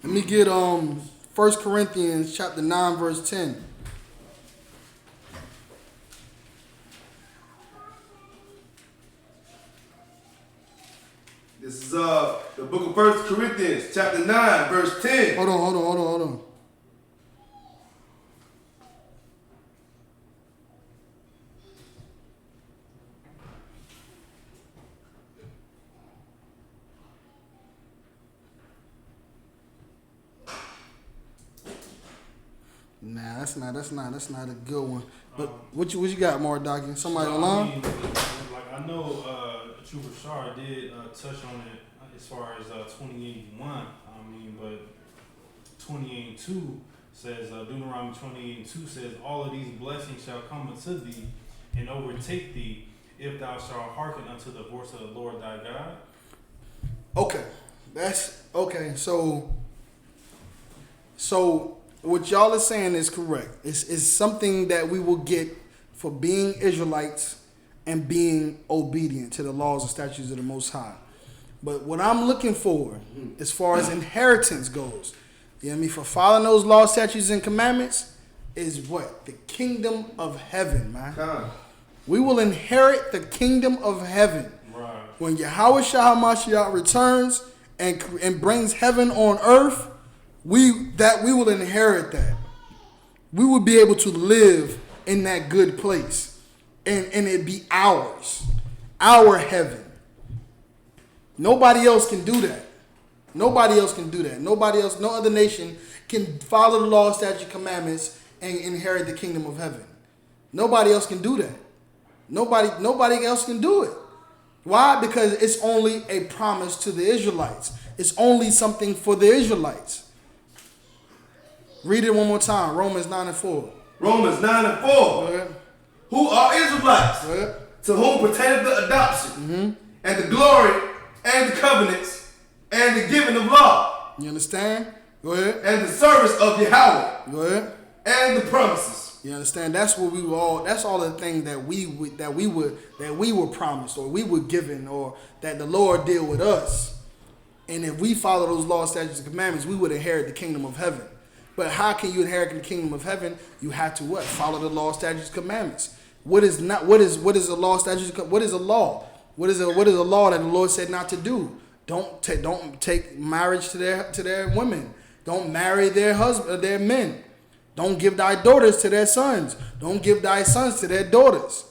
Let me get 1 Corinthians chapter 9, verse 10. This is the book of 1 Corinthians, chapter 9, verse 10. Hold on. Nah, that's not a good one. But what you got, Mardaki? Somebody online? I know True Bashar did touch on it as far as 28:1. But 28:2 says Deuteronomy 28:2 says, all of these blessings shall come unto thee and overtake thee if thou shalt hearken unto the voice of the Lord thy God. Okay, that's okay. So what y'all are saying is correct. It's something that we will get for being Israelites and being obedient to the laws and statutes of the Most High. But what I'm looking for, as far as inheritance goes, for following those laws, statutes, and commandments, is what? The kingdom of heaven, man. We will inherit the kingdom of heaven. Right. When Yahweh Shah returns and brings heaven on earth, we will inherit that. We will be able to live in that good place, and it be ours, our heaven. Nobody else can do that. Nobody else can do that. Nobody else, no other nation can follow the law, statute, commandments, and inherit the kingdom of heaven. Nobody else can do that. Nobody else can do it. Why? Because it's only a promise to the Israelites. It's only something for the Israelites. Read it one more time. Romans 9:4. Romans 9:4. Who are Israelites? To whom pertaineth the adoption and the glory and the covenants, and the giving of law. You understand? Go ahead. And the service of Yahweh. Go ahead. And the promises. You understand? That's what we were all. That's all the things that we were promised, or we were given, or that the Lord did with us. And if we follow those laws, statutes, and commandments, we would inherit the kingdom of heaven. But how can you inherit the kingdom of heaven? You have to what? Follow the law, statutes, commandments. What is a law, statutes? What is a law? What is a law that the Lord said not to do? Don't take marriage to their women. Don't marry their husband, their men. Don't give thy daughters to their sons. Don't give thy sons to their daughters.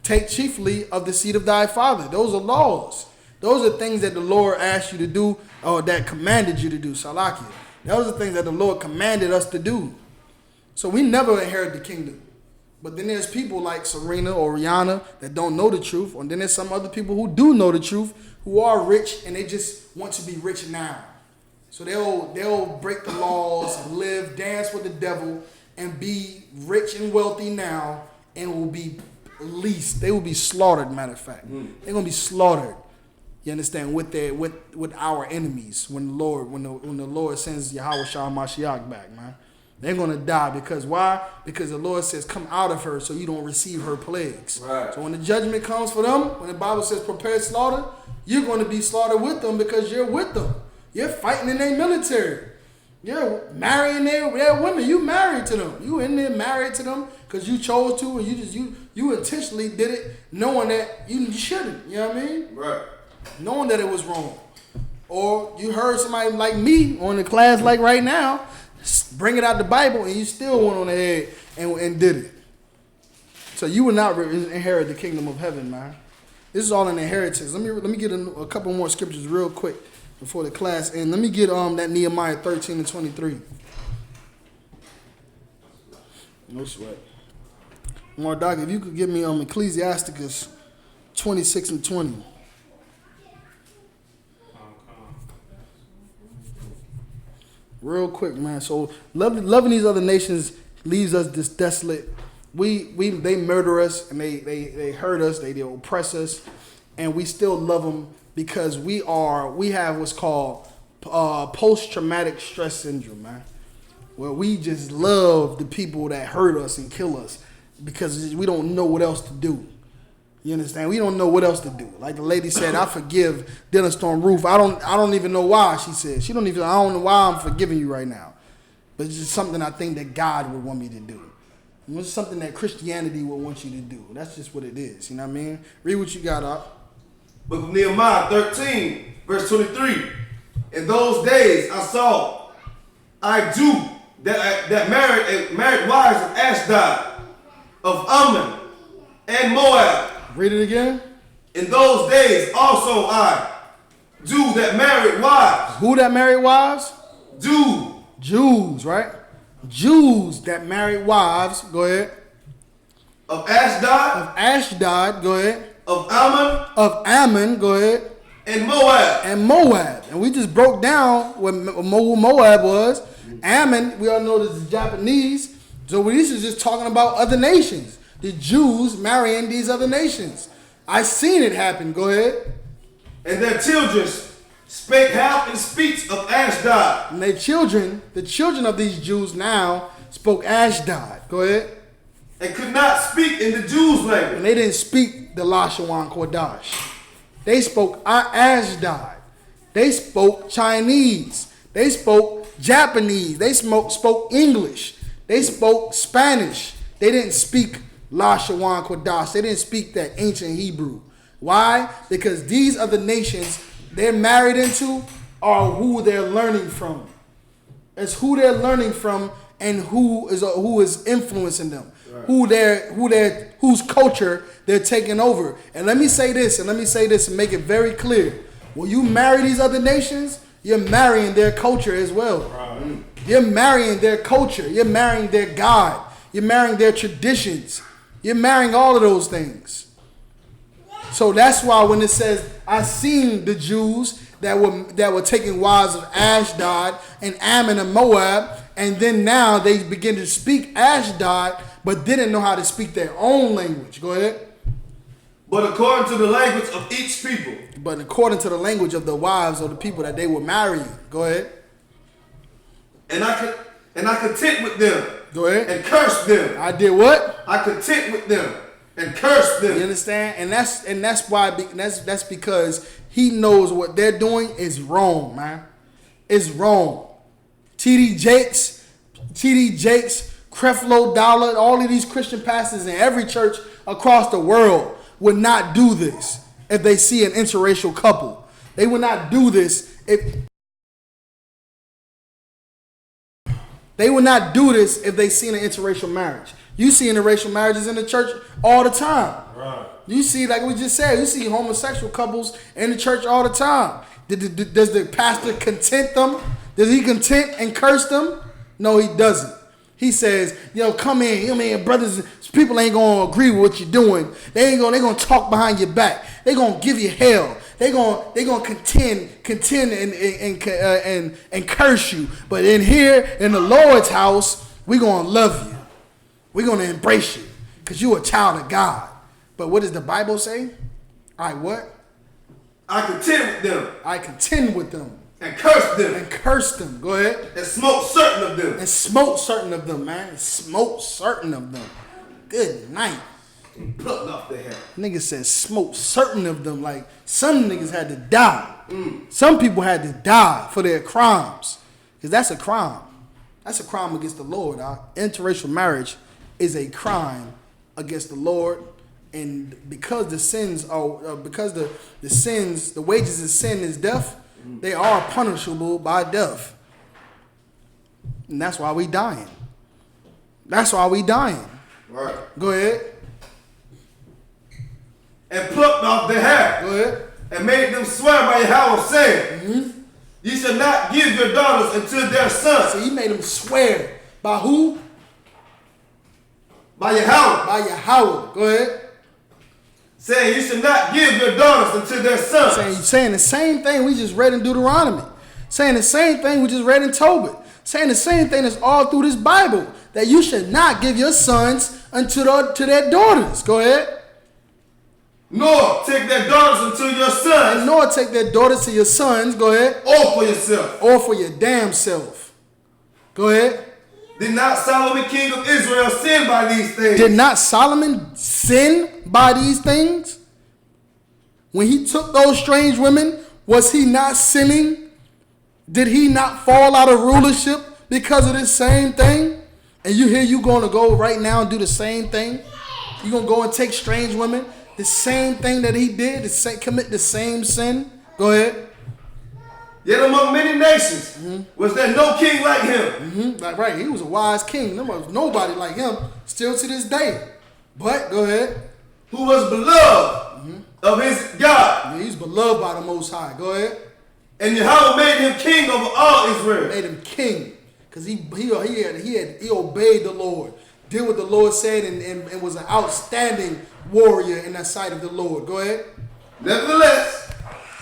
Take chiefly of the seed of thy father. Those are laws. Those are things that the Lord asked you to do, or that commanded you to do. Salakia. Those are things that the Lord commanded us to do. So we never inherit the kingdom. But then there's people like Serena or Rihanna that don't know the truth. And then there's some other people who do know the truth, who are rich, and they just want to be rich now. So they'll break the laws and live, dance with the devil, and be rich and wealthy now, and will be least. They will be slaughtered. Matter of fact, they're gonna be slaughtered. You understand? With our enemies when the Lord sends Yahweh Shah Mashiach back, man, they're gonna die because why? Because the Lord says, "Come out of her, so you don't receive her plagues." Right. So when the judgment comes for them, when the Bible says, "Prepare slaughter," you're gonna be slaughtered with them because you're with them. You're fighting in their military. You're marrying their women. You married to them. You in there married to them because you chose to, and you intentionally did it knowing that you shouldn't. You know what I mean? Right. Knowing that it was wrong. Or you heard somebody like me on the class like right now, bring it out the Bible, and you still went on ahead and did it. So you will not inherit the kingdom of heaven, man. This is all an inheritance. Let me get a couple more scriptures real quick before the class ends. Let me get that Nehemiah 13 and 23. No sweat. Mardoc, if you could give me Ecclesiasticus 26 and 20. Real quick, man. So loving these other nations leaves us this desolate. They murder us, and they hurt us, they oppress us, and we still love them because we have what's called post-traumatic stress syndrome, man. Where we just love the people that hurt us and kill us because we don't know what else to do. You understand? We don't know what else to do. Like the lady said, I forgive Dylan Storm Roof. I don't even know why, she said. I don't know why I'm forgiving you right now. But it's just something I think that God would want me to do. It's something that Christianity would want you to do. That's just what it is. You know what I mean? Read what you got up. Book of Nehemiah 13, verse 23. In those days I saw I.S.U.P.K that married wives of Ashdod, of Ammon, and Moab. Read it again. In those days also I.S.U.P.K that married wives. Who that married wives? Jews, right? Jews that married wives. Go ahead. Of Ashdod. Go ahead. Of Ammon. Go ahead. And Moab. And we just broke down what Moab was. Ammon, we all know this is Japanese. So this is just talking about other nations. The Jews marrying these other nations. I seen it happen. Go ahead. And their children spake half in speech of Ashdod. And their children, the children of these Jews now spoke Ashdod. Go ahead. And could not speak in the Jews' language. And they didn't speak the Lashawan Kodash. They spoke Ashdod. They spoke Chinese. They spoke Japanese. They spoke English. They spoke Spanish. They didn't speak Lashawan Kodash. They didn't speak that ancient Hebrew. Why? Because these other nations they're married into are who they're learning from. It's who they're learning from and who is influencing them. Right. Whose culture they're taking over. And let me say this and make it very clear. When you marry these other nations, you're marrying their culture as well. Right. You're marrying their culture. You're marrying their God. You're marrying their traditions. You're marrying all of those things. So that's why when it says, I seen the Jews that were taking wives of Ashdod and Ammon and Moab, and then now they begin to speak Ashdod, but didn't know how to speak their own language. Go ahead. but according to the language of each people. But according to the language of the wives of the people that they were marrying. Go ahead. And I content with them. Go ahead. And curse them. I did what? I content with them and curse them. You understand? And that's why that's because he knows what they're doing is wrong, man. It's wrong. T.D. Jakes, Creflo Dollar, all of these Christian pastors in every church across the world would not do this if they see an interracial couple. They would not do this if they seen an interracial marriage. You see interracial marriages in the church all the time. Right. You see, like we just said, you see homosexual couples in the church all the time. Does the pastor content them? Does he content and curse them? No, he doesn't. He says, come in, brothers, people ain't gonna agree with what you're doing. They gonna talk behind your back. They gonna give you hell. They gonna contend and curse you. But in here, in the Lord's house, we gonna love you. We're gonna embrace you because you're a child of God. But what does the Bible say? I what? I contend with them. I contend with them. And curse them. And curse them. Go ahead. And smote certain of them. And smote certain of them, man. Smote certain of them. Good night. And plucked off their hair. Nigga said smote certain of them. Like some niggas had to die. Some people had to die for their crimes. Because that's a crime. That's a crime against the Lord. Interracial marriage is a crime against the Lord. And because the sins are, because the sins, the wages of sin is death, they are punishable by death. And that's why we dying. That's why we dying. Right. Go ahead. And plucked off their hair. Go ahead. And made them swear by Yahweh, saying, ye shall not give your daughters unto their sons. So he made them swear. By who? By Yahweh. By Yahweh. Go ahead. Saying, you should not give your daughters unto their sons. Saying the same thing we just read in Deuteronomy. Saying the same thing we just read in Tobit. Saying the same thing that's all through this Bible. That you should not give your sons to their daughters. Go ahead. Nor take their daughters unto your sons. And nor take their daughters to your sons. Go ahead. Or for yourself. Or for your damn self. Go ahead. Did not Solomon, king of Israel, sin by these things? Did not Solomon sin by these things? When he took those strange women, was he not sinning? Did he not fall out of rulership because of this same thing? And you going to go right now and do the same thing? You going to go and take strange women? The same thing that he did? Commit the same sin? Go ahead. Yet among many nations was there no king like him. Like, right, he was a wise king. There was nobody like him still to this day. But, go ahead. Who was beloved of his God. Yeah, he's beloved by the Most High. Go ahead. And Yahweh made him king over all Israel. Made him king. Because he obeyed the Lord. Did what the Lord said and was an outstanding warrior in the sight of the Lord. Go ahead.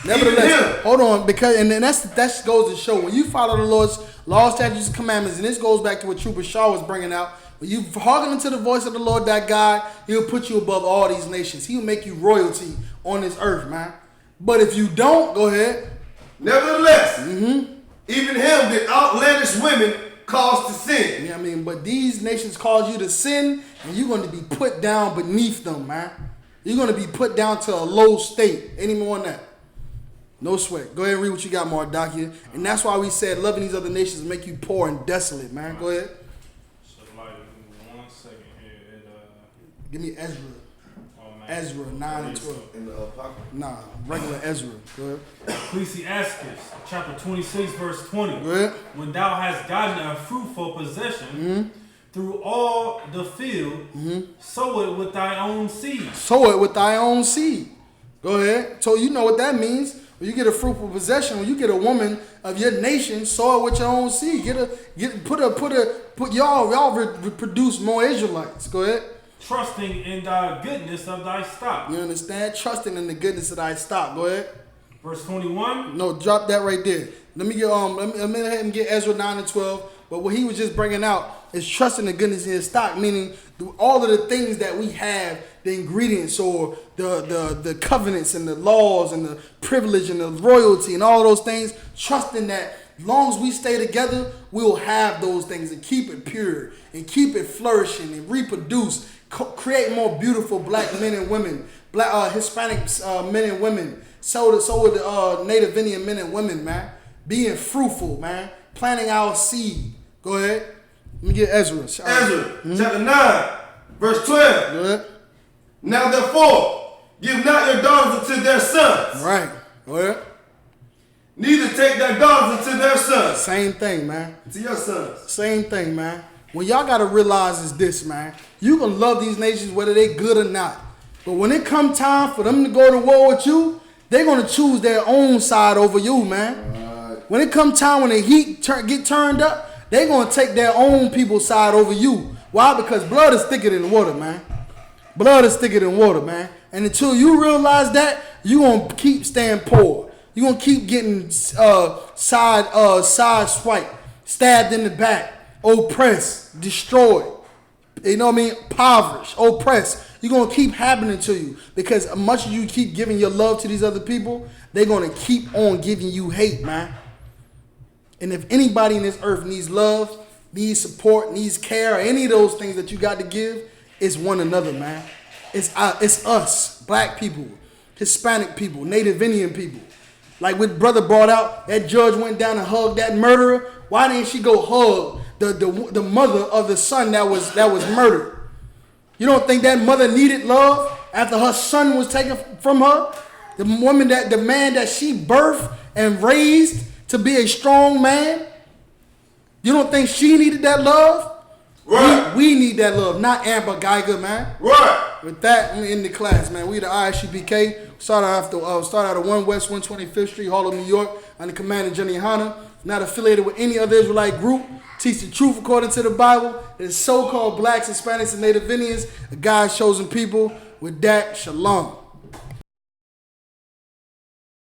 Nevertheless, hold on, because that goes to show when you follow the Lord's laws, statutes, and commandments, and this goes back to what Trooper Shaw was bringing out. When you hearken unto the voice of the Lord thy God, he'll put you above all these nations. He'll make you royalty on this earth, man. But if you don't, go ahead. Nevertheless, even him did outlandish women cause to sin. Yeah, I mean, but these nations cause you to sin, and you're going to be put down beneath them, man. You're going to be put down to a low state. Any more on that? No sweat. Go ahead and read what you got, Mark Document. And that's why we said loving these other nations make you poor and desolate, man. Go ahead. So, like, 1 second here. Give me Ezra. Oh, man. Ezra 9 and 12. In the Apocrypha. Nah, regular Ezra. Go ahead. Ecclesiastes, chapter 26, verse 20. Go ahead. When thou hast gotten a fruitful possession through all the field, sow it with thy own seed. Sow it with thy own seed. Go ahead. So you know what that means. When you get a fruitful possession, when you get a woman of your nation, sow it with your own seed. Y'all reproduce more Israelites. Go ahead. Trusting in thy goodness of thy stock. You understand? Trusting in the goodness of thy stock. Go ahead. Verse 21. No, drop that right there. Let me go ahead and get Ezra 9 and 12. But what he was just bringing out is trusting the goodness in his stock, meaning all of the things that we have, the ingredients or the covenants and the laws and the privilege and the royalty and all those things, trusting that as long as we stay together, we'll have those things and keep it pure and keep it flourishing and reproduce, create more beautiful black men and women, black Hispanic men and women, so with the Native Indian men and women, man. Being fruitful, man. Planting our seed. Go ahead. Let me get Ezra. Chapter 9, verse 12. Go ahead. Now therefore, give not your daughters unto their sons. Right. Go ahead. Neither take their daughters unto their sons. Same thing, man. To your sons. Same thing, man. When y'all gotta realize is this, man. You can love these nations whether they good or not. But when it come time for them to go to war with you, they're gonna choose their own side over you, man. When it come time when the heat get turned up, they're gonna take their own people's side over you. Why? Because blood is thicker than water, man. Blood is thicker than water, man. And until you realize that, you gonna keep staying poor. You gonna keep getting side swipe, stabbed in the back, oppressed, destroyed. You know what I mean? Impoverished, oppressed. You're going to keep happening to you because as much as you keep giving your love to these other people, they're going to keep on giving you hate, man. And if anybody in this earth needs love, needs support, needs care, or any of those things that you got to give, it's one another, man. It's us, black people, Hispanic people, Native Indian people. Like what brother brought out, that judge went down and hugged that murderer. Why didn't she go hug the mother of the son that was murdered? You don't think that mother needed love after her son was taken from her? The man that she birthed and raised to be a strong man? You don't think she needed that love? Right. We need that love, not Amber Geiger, man. Right. With that, I'm in the class, man. We the I.S.U.P.K. Started out of 1 West 125th Street, Harlem, New York, under Commander General YAHANNA. Not affiliated with any other Israelite group. Teach the truth according to the Bible. It's so-called blacks, Hispanics, and Native Indians, God's chosen people. With that, shalom.